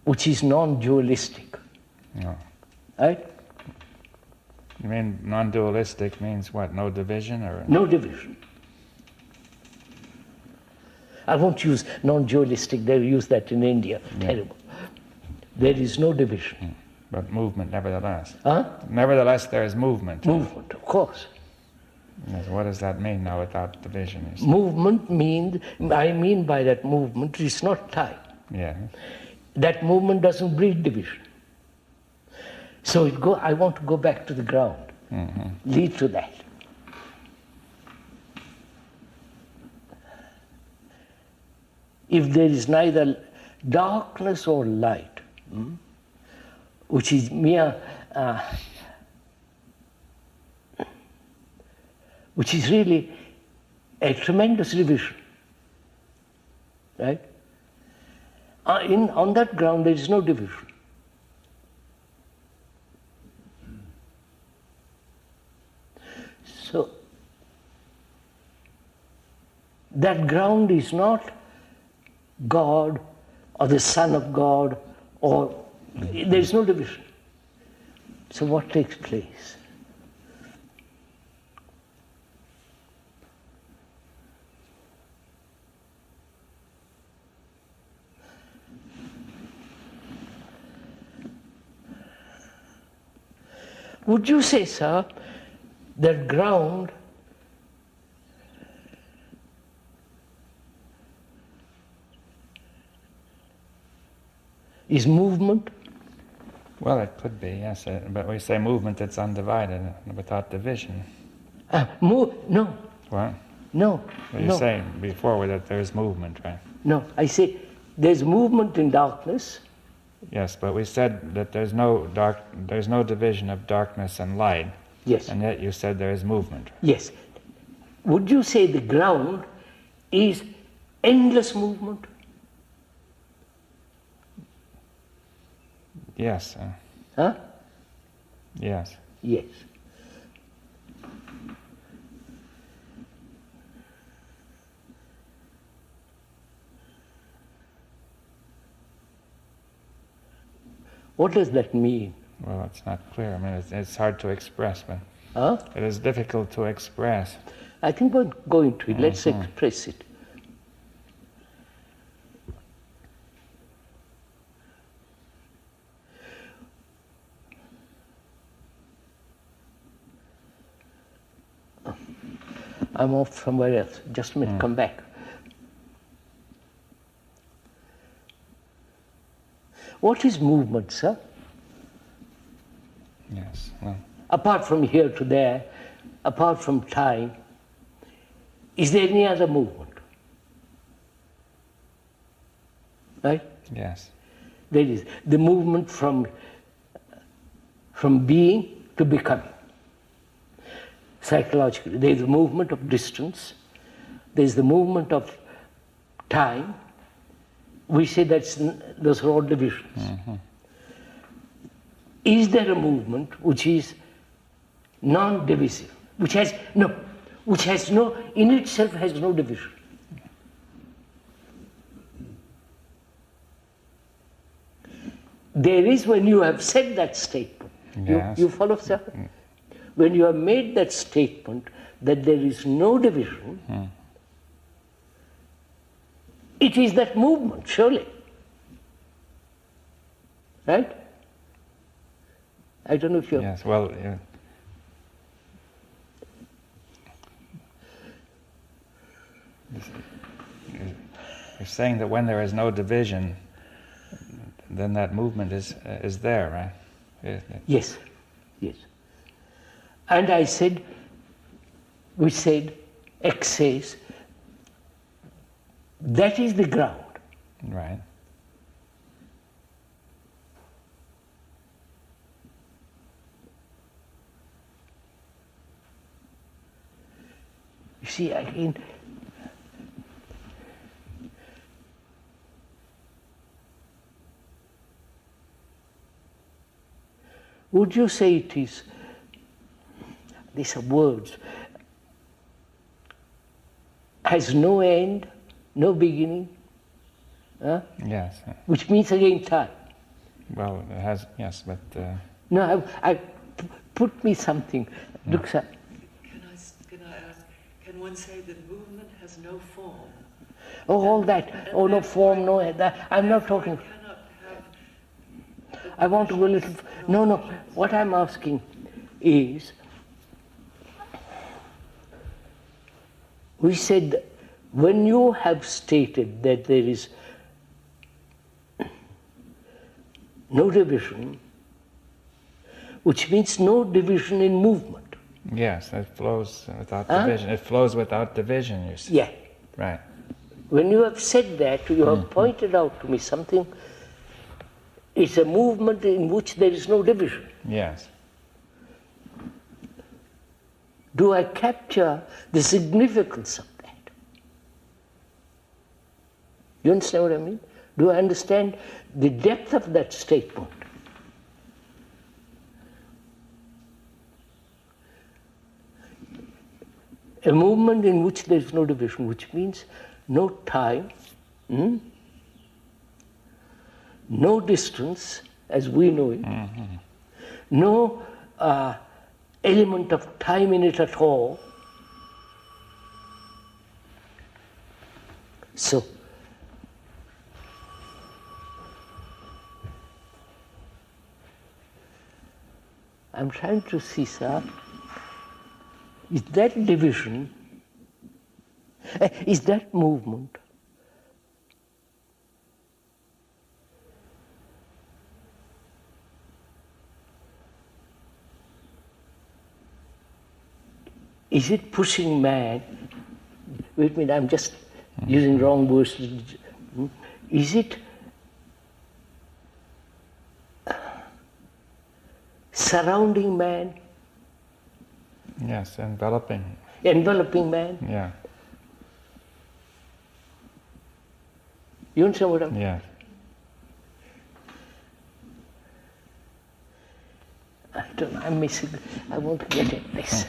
which is non-dualistic. No. Right? You mean non-dualistic means what? No division or? No division. I won't use non-dualistic, they use that in India. Yeah. Terrible. There is no division. But movement nevertheless. Huh? Nevertheless there is movement. Movement, of course. Yes, what does that mean now without division? Movement means, I mean by that movement, it's not time. Yeah. That movement doesn't breed division. So I want to go back to the ground, lead to that. If there is neither darkness or light, which is mere, which is really a tremendous division, right? On that ground there is no division. So that ground is not God or the Son of God, or there is no division. So what takes place? Would you say, sir, that ground is movement? Well, it could be, yes. But we say movement, it's undivided, without division. No. What? No. Well, you're saying before that there's movement, right? No, I say there's movement in darkness. Yes, but we said that there's no division of darkness and light. Yes. And yet you said there is movement. Yes. Would you say the ground is endless movement? Yes. Huh? Yes. Yes. What does that mean? Well, it's not clear. I mean, it's hard to express, but Huh? it is difficult to express. I think we're going to it. Let's express it. I'm off somewhere else. Just a minute, come back. What is movement, sir? Yes. Well, Apart from here to there, apart from time, is there any other movement? Right? yes. There is the movement from being to becoming. Psychologically, there is the movement of distance, there is the movement of time. We say those are all divisions. Is there a movement which is non-divisive, which has no, in itself has no division? There is when you have said that statement. Yes. You follow, sir? When you have made that statement that there is no division, it is that movement, surely. Right? I don't know if you're... Yes, well, you're saying that when there is no division, then that movement is there, right? Yes, yes. And I said, we said, X says, that is the ground. Right. You see, again, would you say it is, these are words, has no end, no beginning, huh? Yes. Which means again time. Well, it has, yes, but... No, put me something. Look, sir. Can I ask, can one say that movement has no form? Oh, all that. Oh, no form, no that. I'm not talking. I want to go a little... No. What I'm asking is, we said, when you have stated that there is no division, which means no division in movement. Yes, it flows without division. It flows without division, you see. Yeah. Right. When you have said that, you have pointed out to me something. It's a movement in which there is no division. Yes. Do I capture the significance of that? You understand what I mean? Do I understand the depth of that statement? A movement in which there is no division, which means no time, no distance as we know it, no element of time in it at all. So, I'm trying to see, sir, is that division, is that movement is it pushing man? Wait a minute, I'm just using wrong words. Is it surrounding man? Yes, enveloping. Enveloping man? Yeah. You understand what I'm saying? Yeah. I don't know, I'm missing. I want to get at this.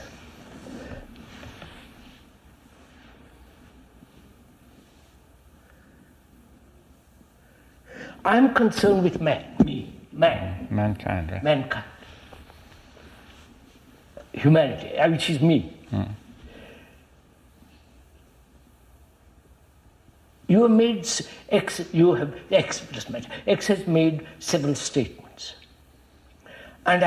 I'm concerned with man, me, man. Mankind, right? Mankind. Humanity, which is me. You have made X has made several statements. And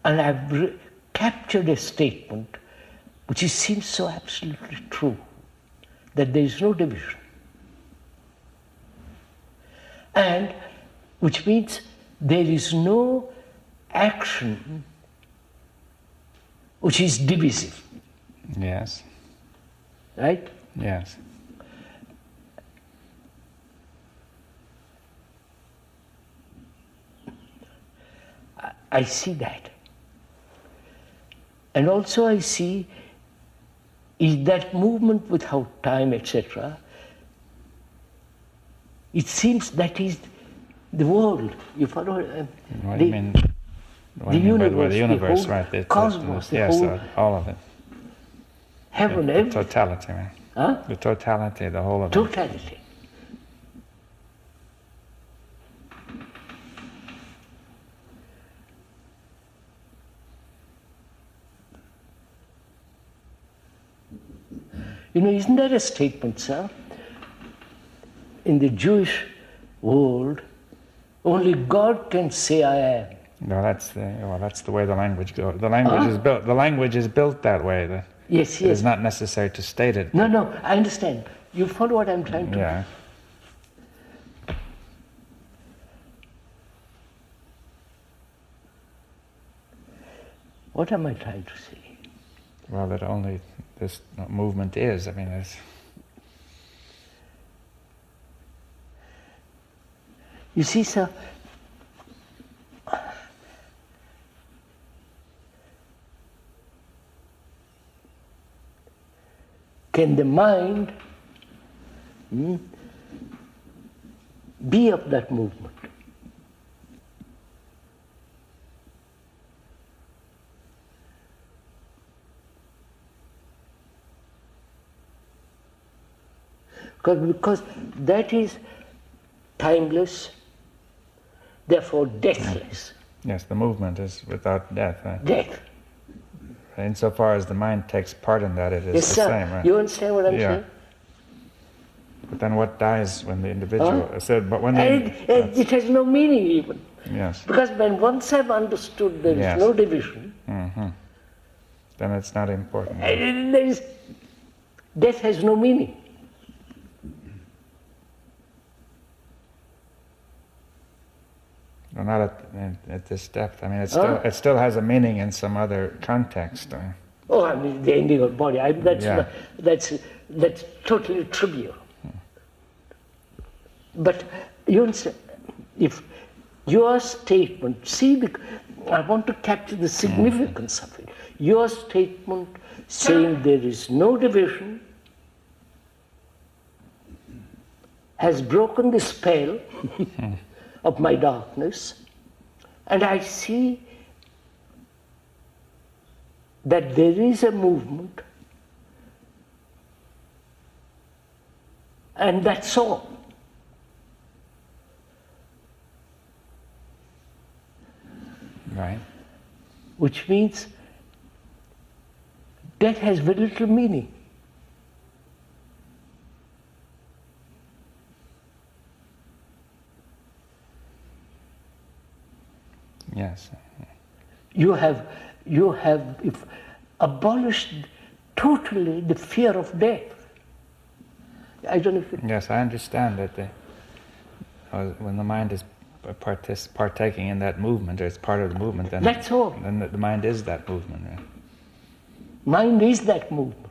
I've captured a statement which seems so absolutely true, that there is no division. And which means there is no action which is divisive. Yes. Right? Yes. I see that. And also I see is that movement without time, etc. It seems that is the world. You follow? What do you mean? What do you mean by the universe, right? The cosmos, yes, whole all of it. Heaven, the everything. totality, right? Huh? The totality, the whole of it. Totality. You know, isn't there a statement, sir? In the Jewish world, Only God can say I am. No, that's the way the language goes. The language is built. The language is built that way. Yes, It is not necessary to state it. No, I understand. You follow what I'm trying to Yeah. What am I trying to say? Well, that only this movement is. I mean, it's. You see, sir, can the mind be of that movement? Because that is timeless, therefore deathless. Yes, the movement is without death. Right? Death. Insofar as the mind takes part in that, it is Yes, the sir. same, right? You understand what I'm saying? But then what dies when the individual... Huh? I said, but when It has no meaning even. Yes. Because when once I've understood there is Yes. no division, Then it's not important. death has no meaning. Well, not at this depth. I mean, it still has a meaning in some other context. Oh, I mean, the ending of body. Yeah. That's totally trivial. But you understand, if your statement, I want to capture the significance of it. Your statement saying there is no division has broken the spell of my darkness, and I see that there is a movement, and that's all. Right. Which means death has very little meaning. Yes. You have abolished totally the fear of death. I don't know if it, Yes, I understand that when the mind is partaking in that movement, or it's part of the movement, then that's all. Then the mind is that movement. Right? Mind is that movement.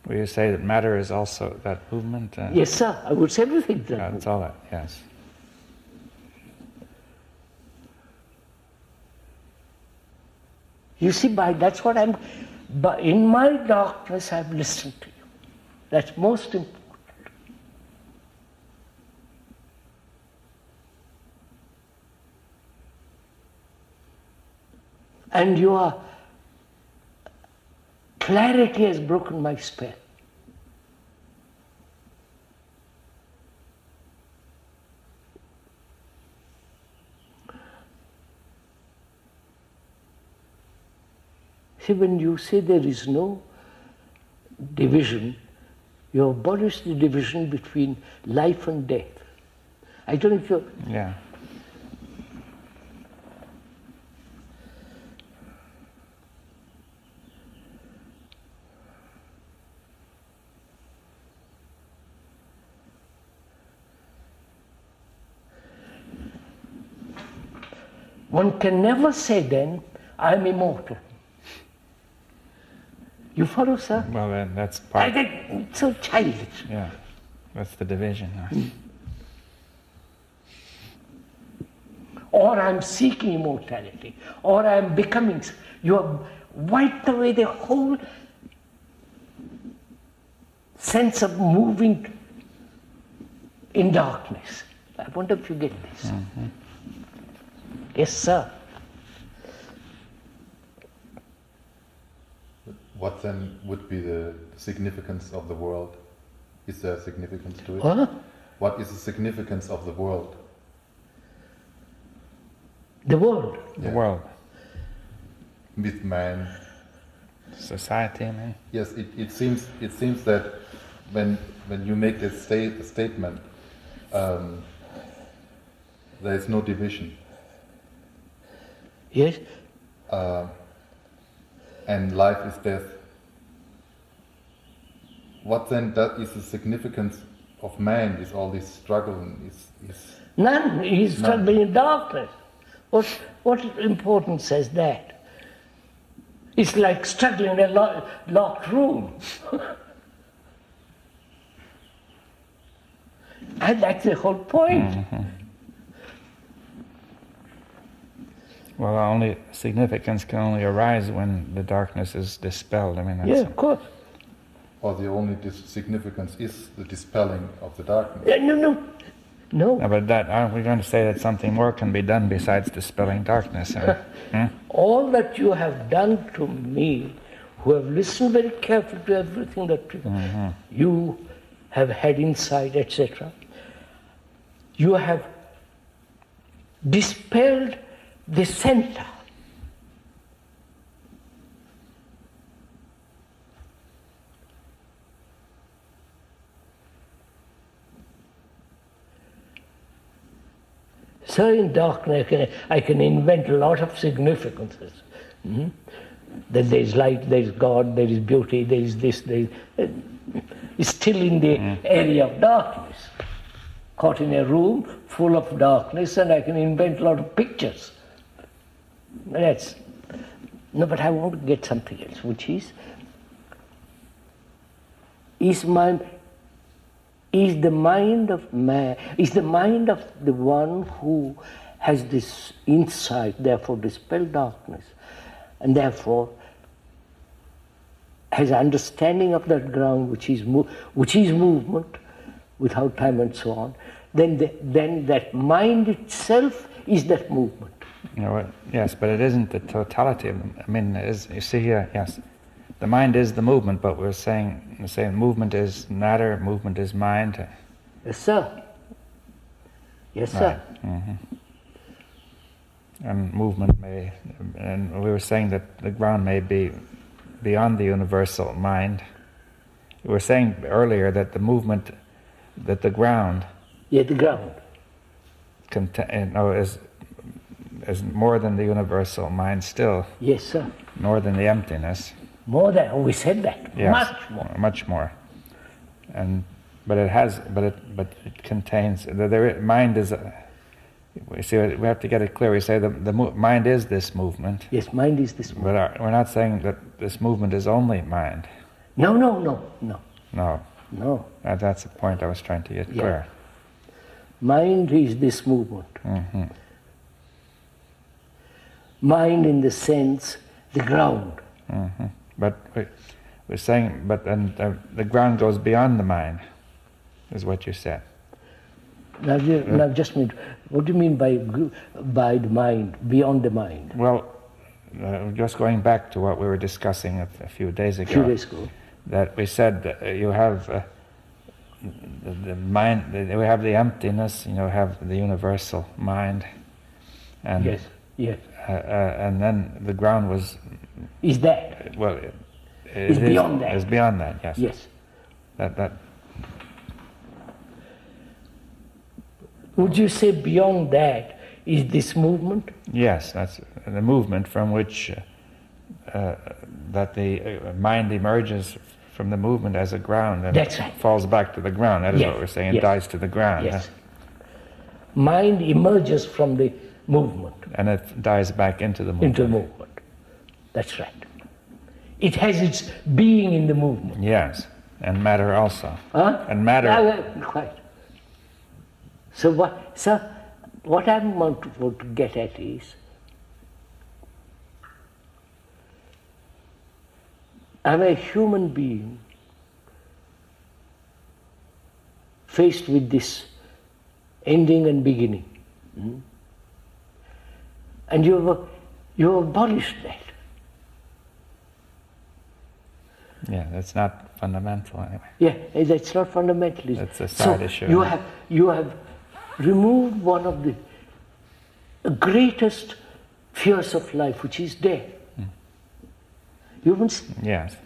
Will you say that matter is also that movement? Yes, sir. I would say everything. That's all that. Yes. You see, that's what in my darkness I've listened to you. That's most important. And your clarity has broken my spell. See, when you say there is no division, you abolish the division between life and death. I don't know if you're... Yeah. One can never say then, I'm immortal. You follow, sir? Well, then that's part. It's so childish. Yeah, that's the division. Or I'm seeking immortality, or I'm becoming. You have wiped away the whole sense of moving in darkness. I wonder if you get this. Mm-hmm. Yes, sir. What then would be the significance of the world? Is there significance to it? Huh? What is the significance of the world? The world. The world, With man. society, I mean. Yes, it seems that when you make this statement, there is no division. Yes? And life is death. What then is the significance of man? Is all this struggle? None. He's struggling in darkness. What importance has that? It's like struggling in a locked room. And that's the whole point. Mm-hmm. Well, only significance can only arise when the darkness is dispelled. I mean, that's Yeah, of course. Or the only significance is the dispelling of the darkness. No. No, but aren't we going to say that something more can be done besides dispelling darkness? All that you have done to me, who have listened very carefully to everything that you have had insight, etc., you have dispelled the center. So in darkness I can invent a lot of significances. That there is light, there is God, there is beauty, there is this, it's still in the area of darkness. Caught in a room full of darkness, and I can invent a lot of pictures. No, but I want to get something else, which is the mind of man, is the mind of the one who has this insight, therefore dispel darkness, and therefore has understanding of that ground which is movement, without time and so on, then that mind itself is that movement. Yes, but it isn't the totality of them. I mean, you see here, yes, the mind is the movement, but we're saying movement is matter, movement is mind. Yes, sir. Yes, sir. Right. Mm-hmm. And movement and we were saying that the ground may be beyond the universal mind. We were saying earlier that the movement, that the ground. Yeah, the ground. Is more than the universal mind still. Yes, sir. More than the emptiness. More than, we said that. Yes, much more. Much more. But it contains, mind is, we have to get it clear. We say the mind is this movement. Yes, mind is this movement. But we're not saying that this movement is only mind. No. No. That's the point I was trying to get clear. Mind is this movement. Mm-hmm. Mind in the sense, the ground. Mm-hmm. But we're saying, the ground goes beyond the mind, is what you said. Now just a minute. What do you mean by the mind, beyond the mind? Well, just going back to what we were discussing a few days ago. That we said that you have the mind, we have the emptiness, have the universal mind. And yes. And then the ground was... Is that? Well, it's beyond that. It's beyond that, yes. Yes. That. Would you say beyond that is this movement? Yes, that's the movement from which that the mind emerges from the movement as a ground and that's right. Falls back to the ground. That is what we're saying. It dies to the ground. Yes. Mind emerges from the movement. And it dies back into the movement. Into the movement. That's right. It has its being in the movement. Yes, and matter also. Huh? And matter. Quite. So what I want to get at is, I'm a human being faced with this ending and beginning. And you have abolished that. Yeah, that's not fundamental anyway. Yeah, that's not fundamental. That's a side issue. You have removed one of the greatest fears of life, which is death. You haven't seen? Yes.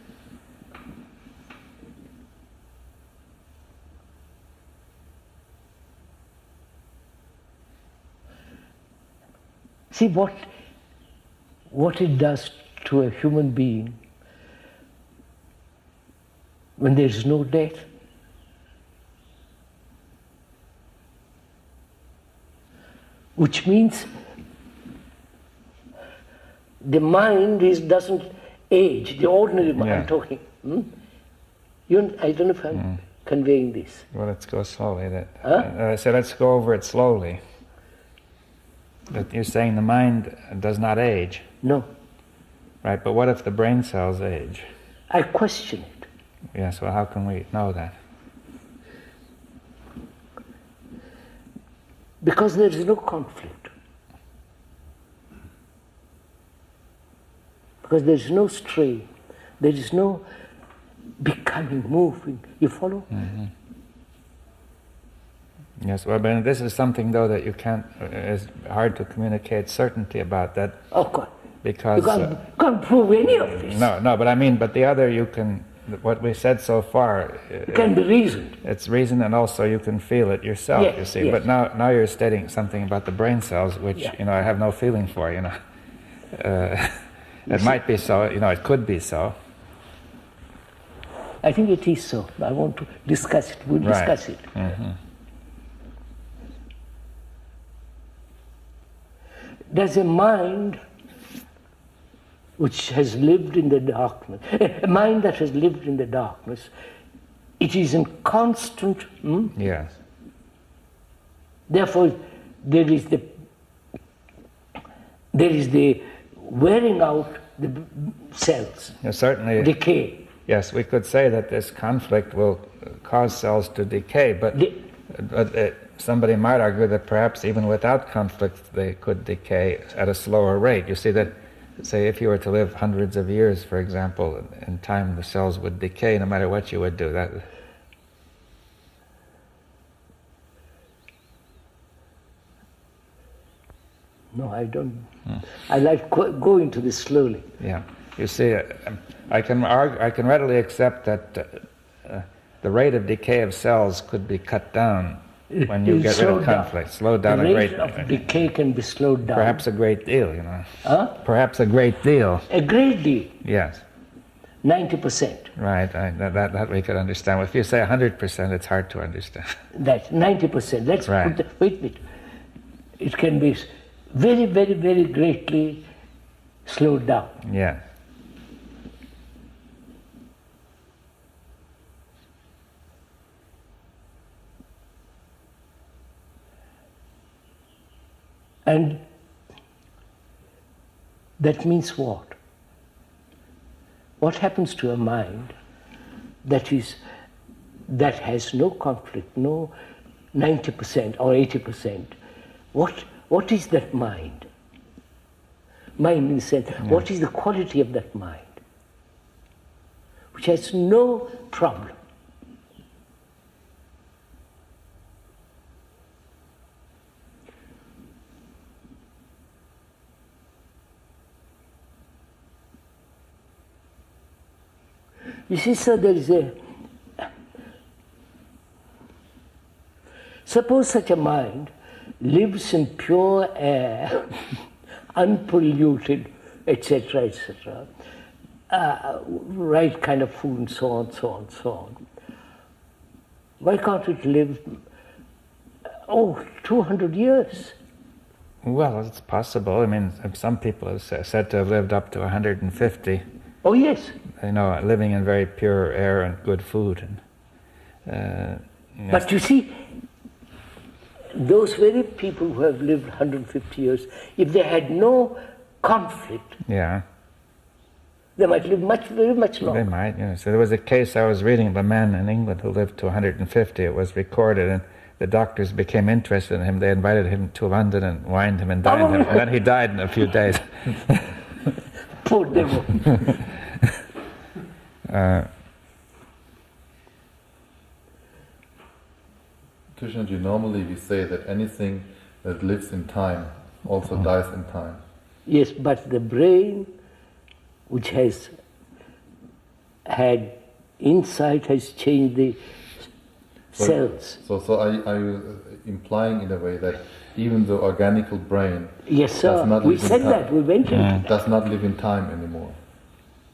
See what it does to a human being when there is no death. Which means the mind doesn't age, the ordinary mind, I'm talking. I don't know if I'm conveying this. Well, let's go slowly. I said let's go over it slowly. But you're saying the mind does not age. No. Right, but what if the brain cells age? I question it. Yes, well, how can we know that? Because there is no conflict. Because there is no strain. There is no becoming, moving. You follow? Mm-hmm. Yes, well, but this is something, though, that you can't, it's hard to communicate certainty about that. Of course. Because... You can't prove any of this. No, but I mean, but the other you can, what we said so far... It can be reasoned. It's reason, and also you can feel it yourself, yes, you see. Yes. But now you're stating something about the brain cells, which, I have no feeling for, It might be so, it could be so. I think it is so. I want to discuss it. We'll discuss it. Mm-hmm. There's a mind which has lived in the darkness, a mind that has lived in the darkness. It is in constant... Yes. Therefore, there is the wearing out the cells. Yes, certainly. Decay. Yes, we could say that this conflict will cause cells to decay, but somebody might argue that perhaps even without conflict they could decay at a slower rate. You see that, say, if you were to live hundreds of years, for example, in time the cells would decay no matter what you would do. No, I don't. I like go into this slowly. Yeah, you see, I can readily accept that the rate of decay of cells could be cut down when you get rid of conflict. Slowed down a great. The rate of decay can be slowed down. Perhaps a great deal, Perhaps a great deal. A great deal. Yes. 90%. Right. That we could understand. If you say 100%, it's hard to understand. That's 90%. Let's right. Wait a minute. It can be very, very, very greatly slowed down. Yeah. And that means what? What happens to a mind that has no conflict, no 90% or 80%? What is that mind? Mind in the sense, what is the quality of that mind? Which has no problem. You see, sir, there is suppose such a mind lives in pure air, unpolluted, etc., etc., right kind of food and so on, so on, so on. Why can't it live, 200 years? Well, it's possible. I mean, some people have said to have lived up to 150. Oh, yes. Living in very pure air and good food. But you see, those very people who have lived 150 years, if they had no conflict, they might live very much longer. They might, So there was a case I was reading of a man in England who lived to 150. It was recorded, and the doctors became interested in him. They invited him to London and wined him and dined him, and then he died in a few days. Poor devil. Krishnaji, normally we say that anything that lives in time also dies in time. Yes, but the brain, which has had insight, has changed the cells. So are you implying in a way that even the organical brain Yes, sir. does not We live in said time, that. We went into that. does not live in time anymore?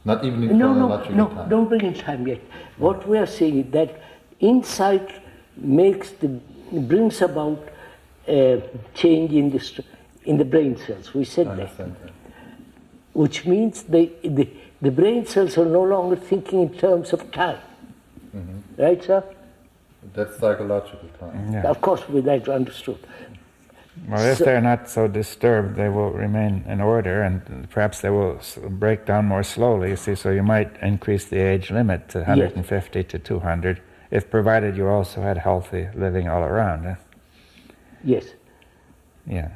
Not even in No, chronological time? don't bring in time yet. What we are saying is that insight brings about change in the brain cells. We said I that. understand that. Which means the brain cells are no longer thinking in terms of time. Right, sir? That's psychological time. Yeah. Of course, with that understood. Well, if they're not so disturbed, they will remain in order, and perhaps they will break down more slowly. You see, so you might increase the age limit to 150 to 200, if provided you also had healthy living all around. Yes. Yeah.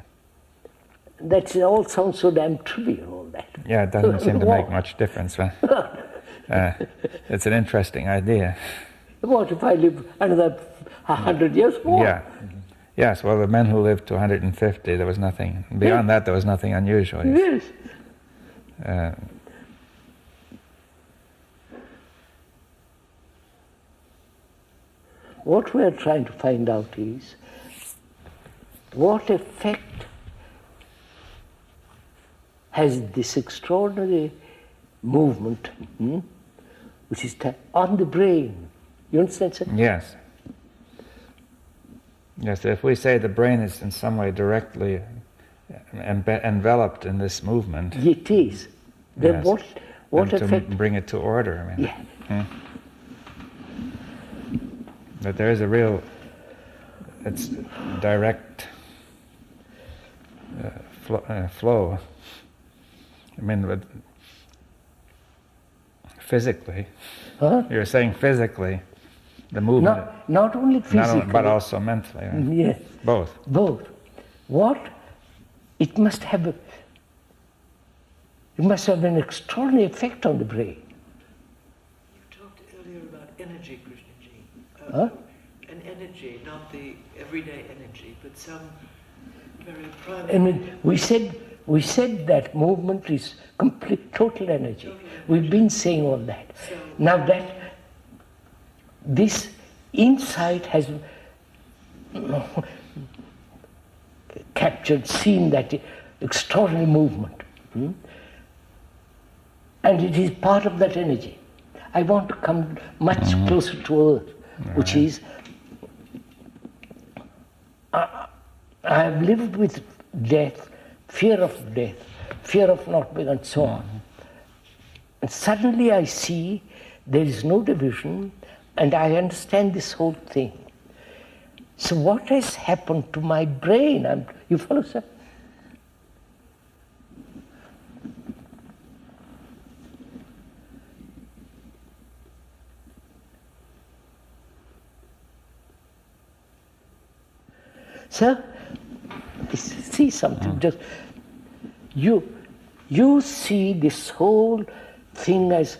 That all sounds so damn trivial, all that. Yeah, it doesn't seem to make much difference. It's an interesting idea. What if I live another 100 years more? Yeah. Yes, well, the men who lived to 150, there was nothing, beyond that there was nothing unusual. Yes. What we are trying to find out is what effect has this extraordinary movement, which is on the brain. You understand, sir? Yes. Yes, if we say the brain is in some way directly enveloped in this movement, It is. Then yes, what and effect? to bring it to order, I mean, Yeah. that there is a real, it's direct flow. I mean, physically, you're saying physically, the movement, Not only physically, but also mentally, right? yes, Both. What it must have an extraordinary effect on the brain. You talked earlier about energy, Krishnaji. Huh? An energy, not the everyday energy, but some very private. I mean, we said that movement is complete, total energy. We've been saying all that. Now that this insight has seen that extraordinary movement. And it is part of that energy. I want to come much closer to earth, which is, I have lived with death, fear of not being, and so on. And suddenly I see there is no division, and I understand this whole thing. So what has happened to my brain? You follow, sir? Sir, see something. Just you see this whole thing as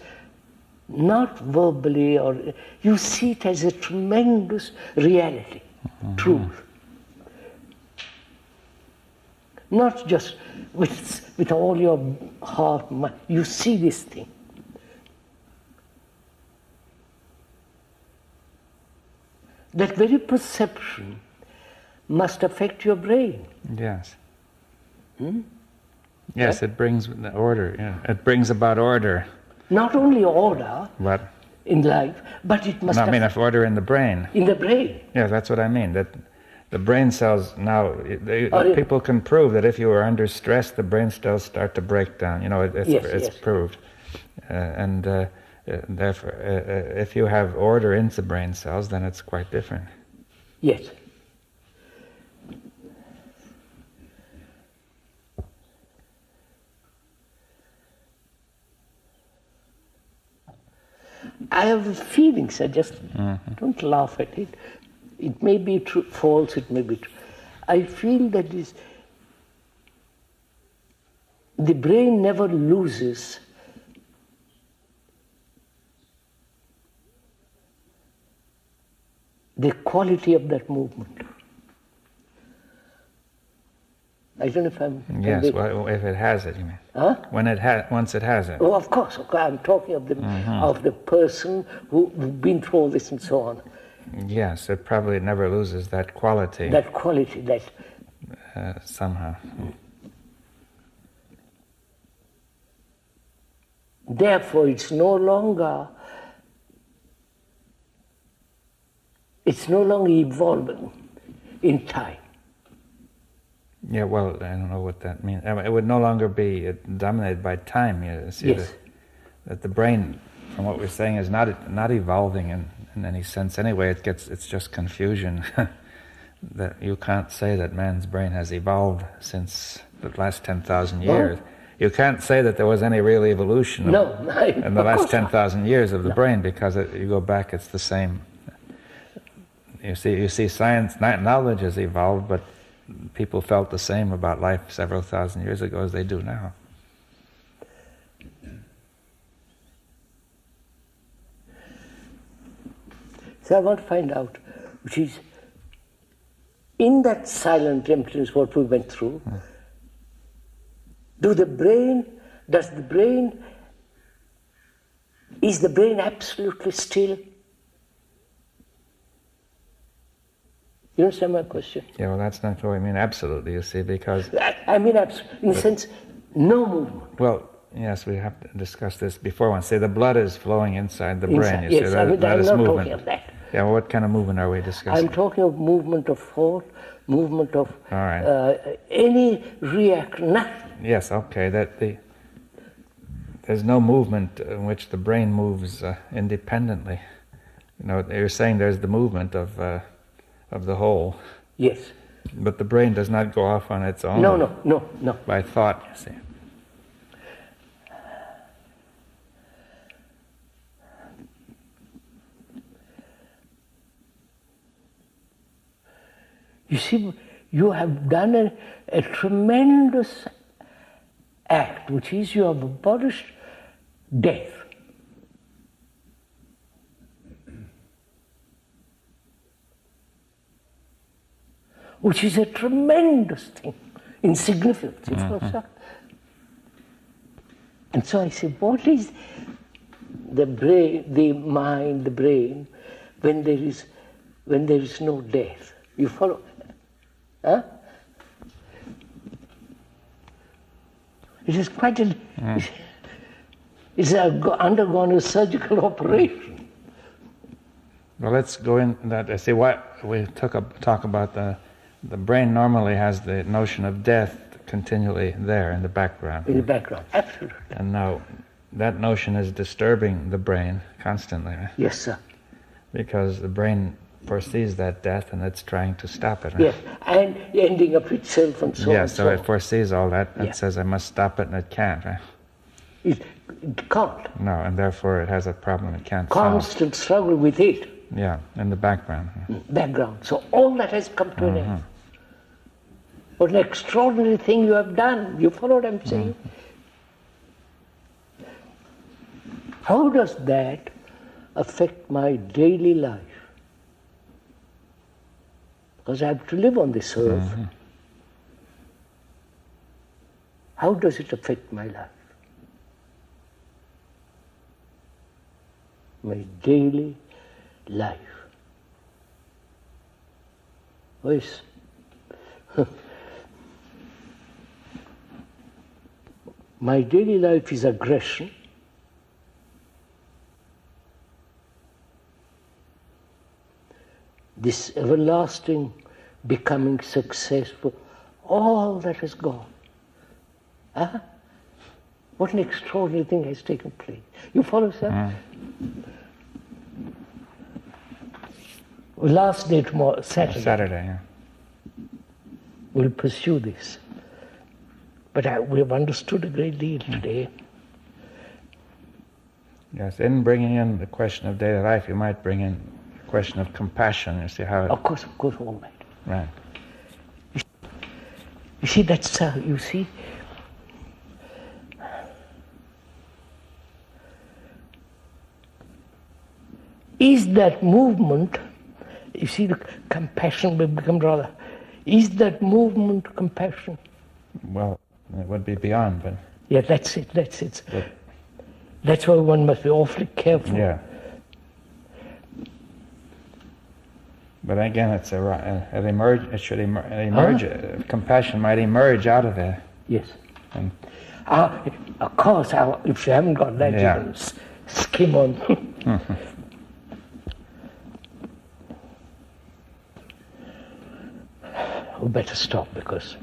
not verbally, or you see it as a tremendous reality, truth. Not just with all your heart, mind. You see this thing. That very perception must affect your brain. Yes. Yes, it brings the order. Yeah, it brings about order. Not only order But in life, but it must. I mean, if order in the brain. In the brain. Yeah, that's what I mean. That the brain cells now, people can prove that if you are under stress, the brain cells start to break down. You know, it's proved. Therefore, if you have order in the brain cells, then it's quite different. Yes. I have a feeling, sir, just don't laugh at it. It may be true, false, it may be true. I feel that the brain never loses the quality of that movement. I don't know if I'm... Yes, well, if it has it, you mean? Huh? Once it has it. Oh, of course. I'm talking of the person who's been through all this and so on. Yes, it probably never loses that quality. That quality, that somehow. Therefore, it's no longer evolving in time. Yeah, well, I don't know what that means. It would no longer be dominated by time. You see, Yes. that the brain, from what we're saying, is not evolving in any sense. Anyway, it's just confusion. That you can't say that man's brain has evolved since the last 10,000 years. You can't say that there was any real evolution in the last 10,000 years of the brain, because you go back, it's the same. You see, science, knowledge has evolved, but people felt the same about life several thousand years ago as they do now. So I want to find out, which is, in that silent emptiness what we went through, is the brain absolutely still? You understand my question? Yeah, well, that's not what I mean absolutely, you see, because... I mean absolutely, in the sense, no movement. Well, yes, we have to discuss this before one. See, the blood is flowing inside the brain, you yes, see, that I'm is not movement. talking of that. Yeah, well, what kind of movement are we discussing? I'm talking of movement of thought, movement of All right. any reaction, nothing. Yes, okay, there's no movement in which the brain moves independently. You know, you're saying there's the movement of the whole. Yes. But the brain does not go off on its own. No. By thought, you see. You see, you have done a tremendous act, which is you have abolished death. Which is a tremendous thing, insignificant. And so I say, what is the brain, the mind, the brain, when there is no death? You follow? Huh? It is quite it's undergone a surgical operation. Well, let's go in that. I see what we talk about the brain normally has the notion of death continually there in the background. In the background, absolutely. And now that notion is disturbing the brain constantly. Right? Yes, sir. Because the brain foresees that death and it's trying to stop it. Right? Yes, and ending up itself and so on. Yeah, so it foresees all that and Yeah. says, I must stop it, and it can't. Right? It can't. No, and therefore it has a problem it can't solve. Constant struggle with it. Yeah, in the background. Background. So all that has come to an end. What an extraordinary thing you have done. You follow what I'm saying? How does that affect my daily life? Because I have to live on this earth. How does it affect my life? My daily life. Yes. My daily life is aggression. This everlasting becoming successful, all that has gone. Huh? What an extraordinary thing has taken place. You follow, sir? Last day tomorrow, Saturday. Yeah. We'll pursue this. But we have understood a great deal today. Yes, in bringing in the question of daily life, you might bring in the question of compassion. You see how it... Of course, all right. Right. You see, that's, you see, is that movement, you see, the compassion will become rather, is that movement compassion? Well, it would be beyond, but... Yeah, that's it. That's why one must be awfully careful. Yeah. But again, it should emerge. Compassion might emerge out of it. Yes. And Of course, if you haven't got that, Yeah. you can skim on. We better stop because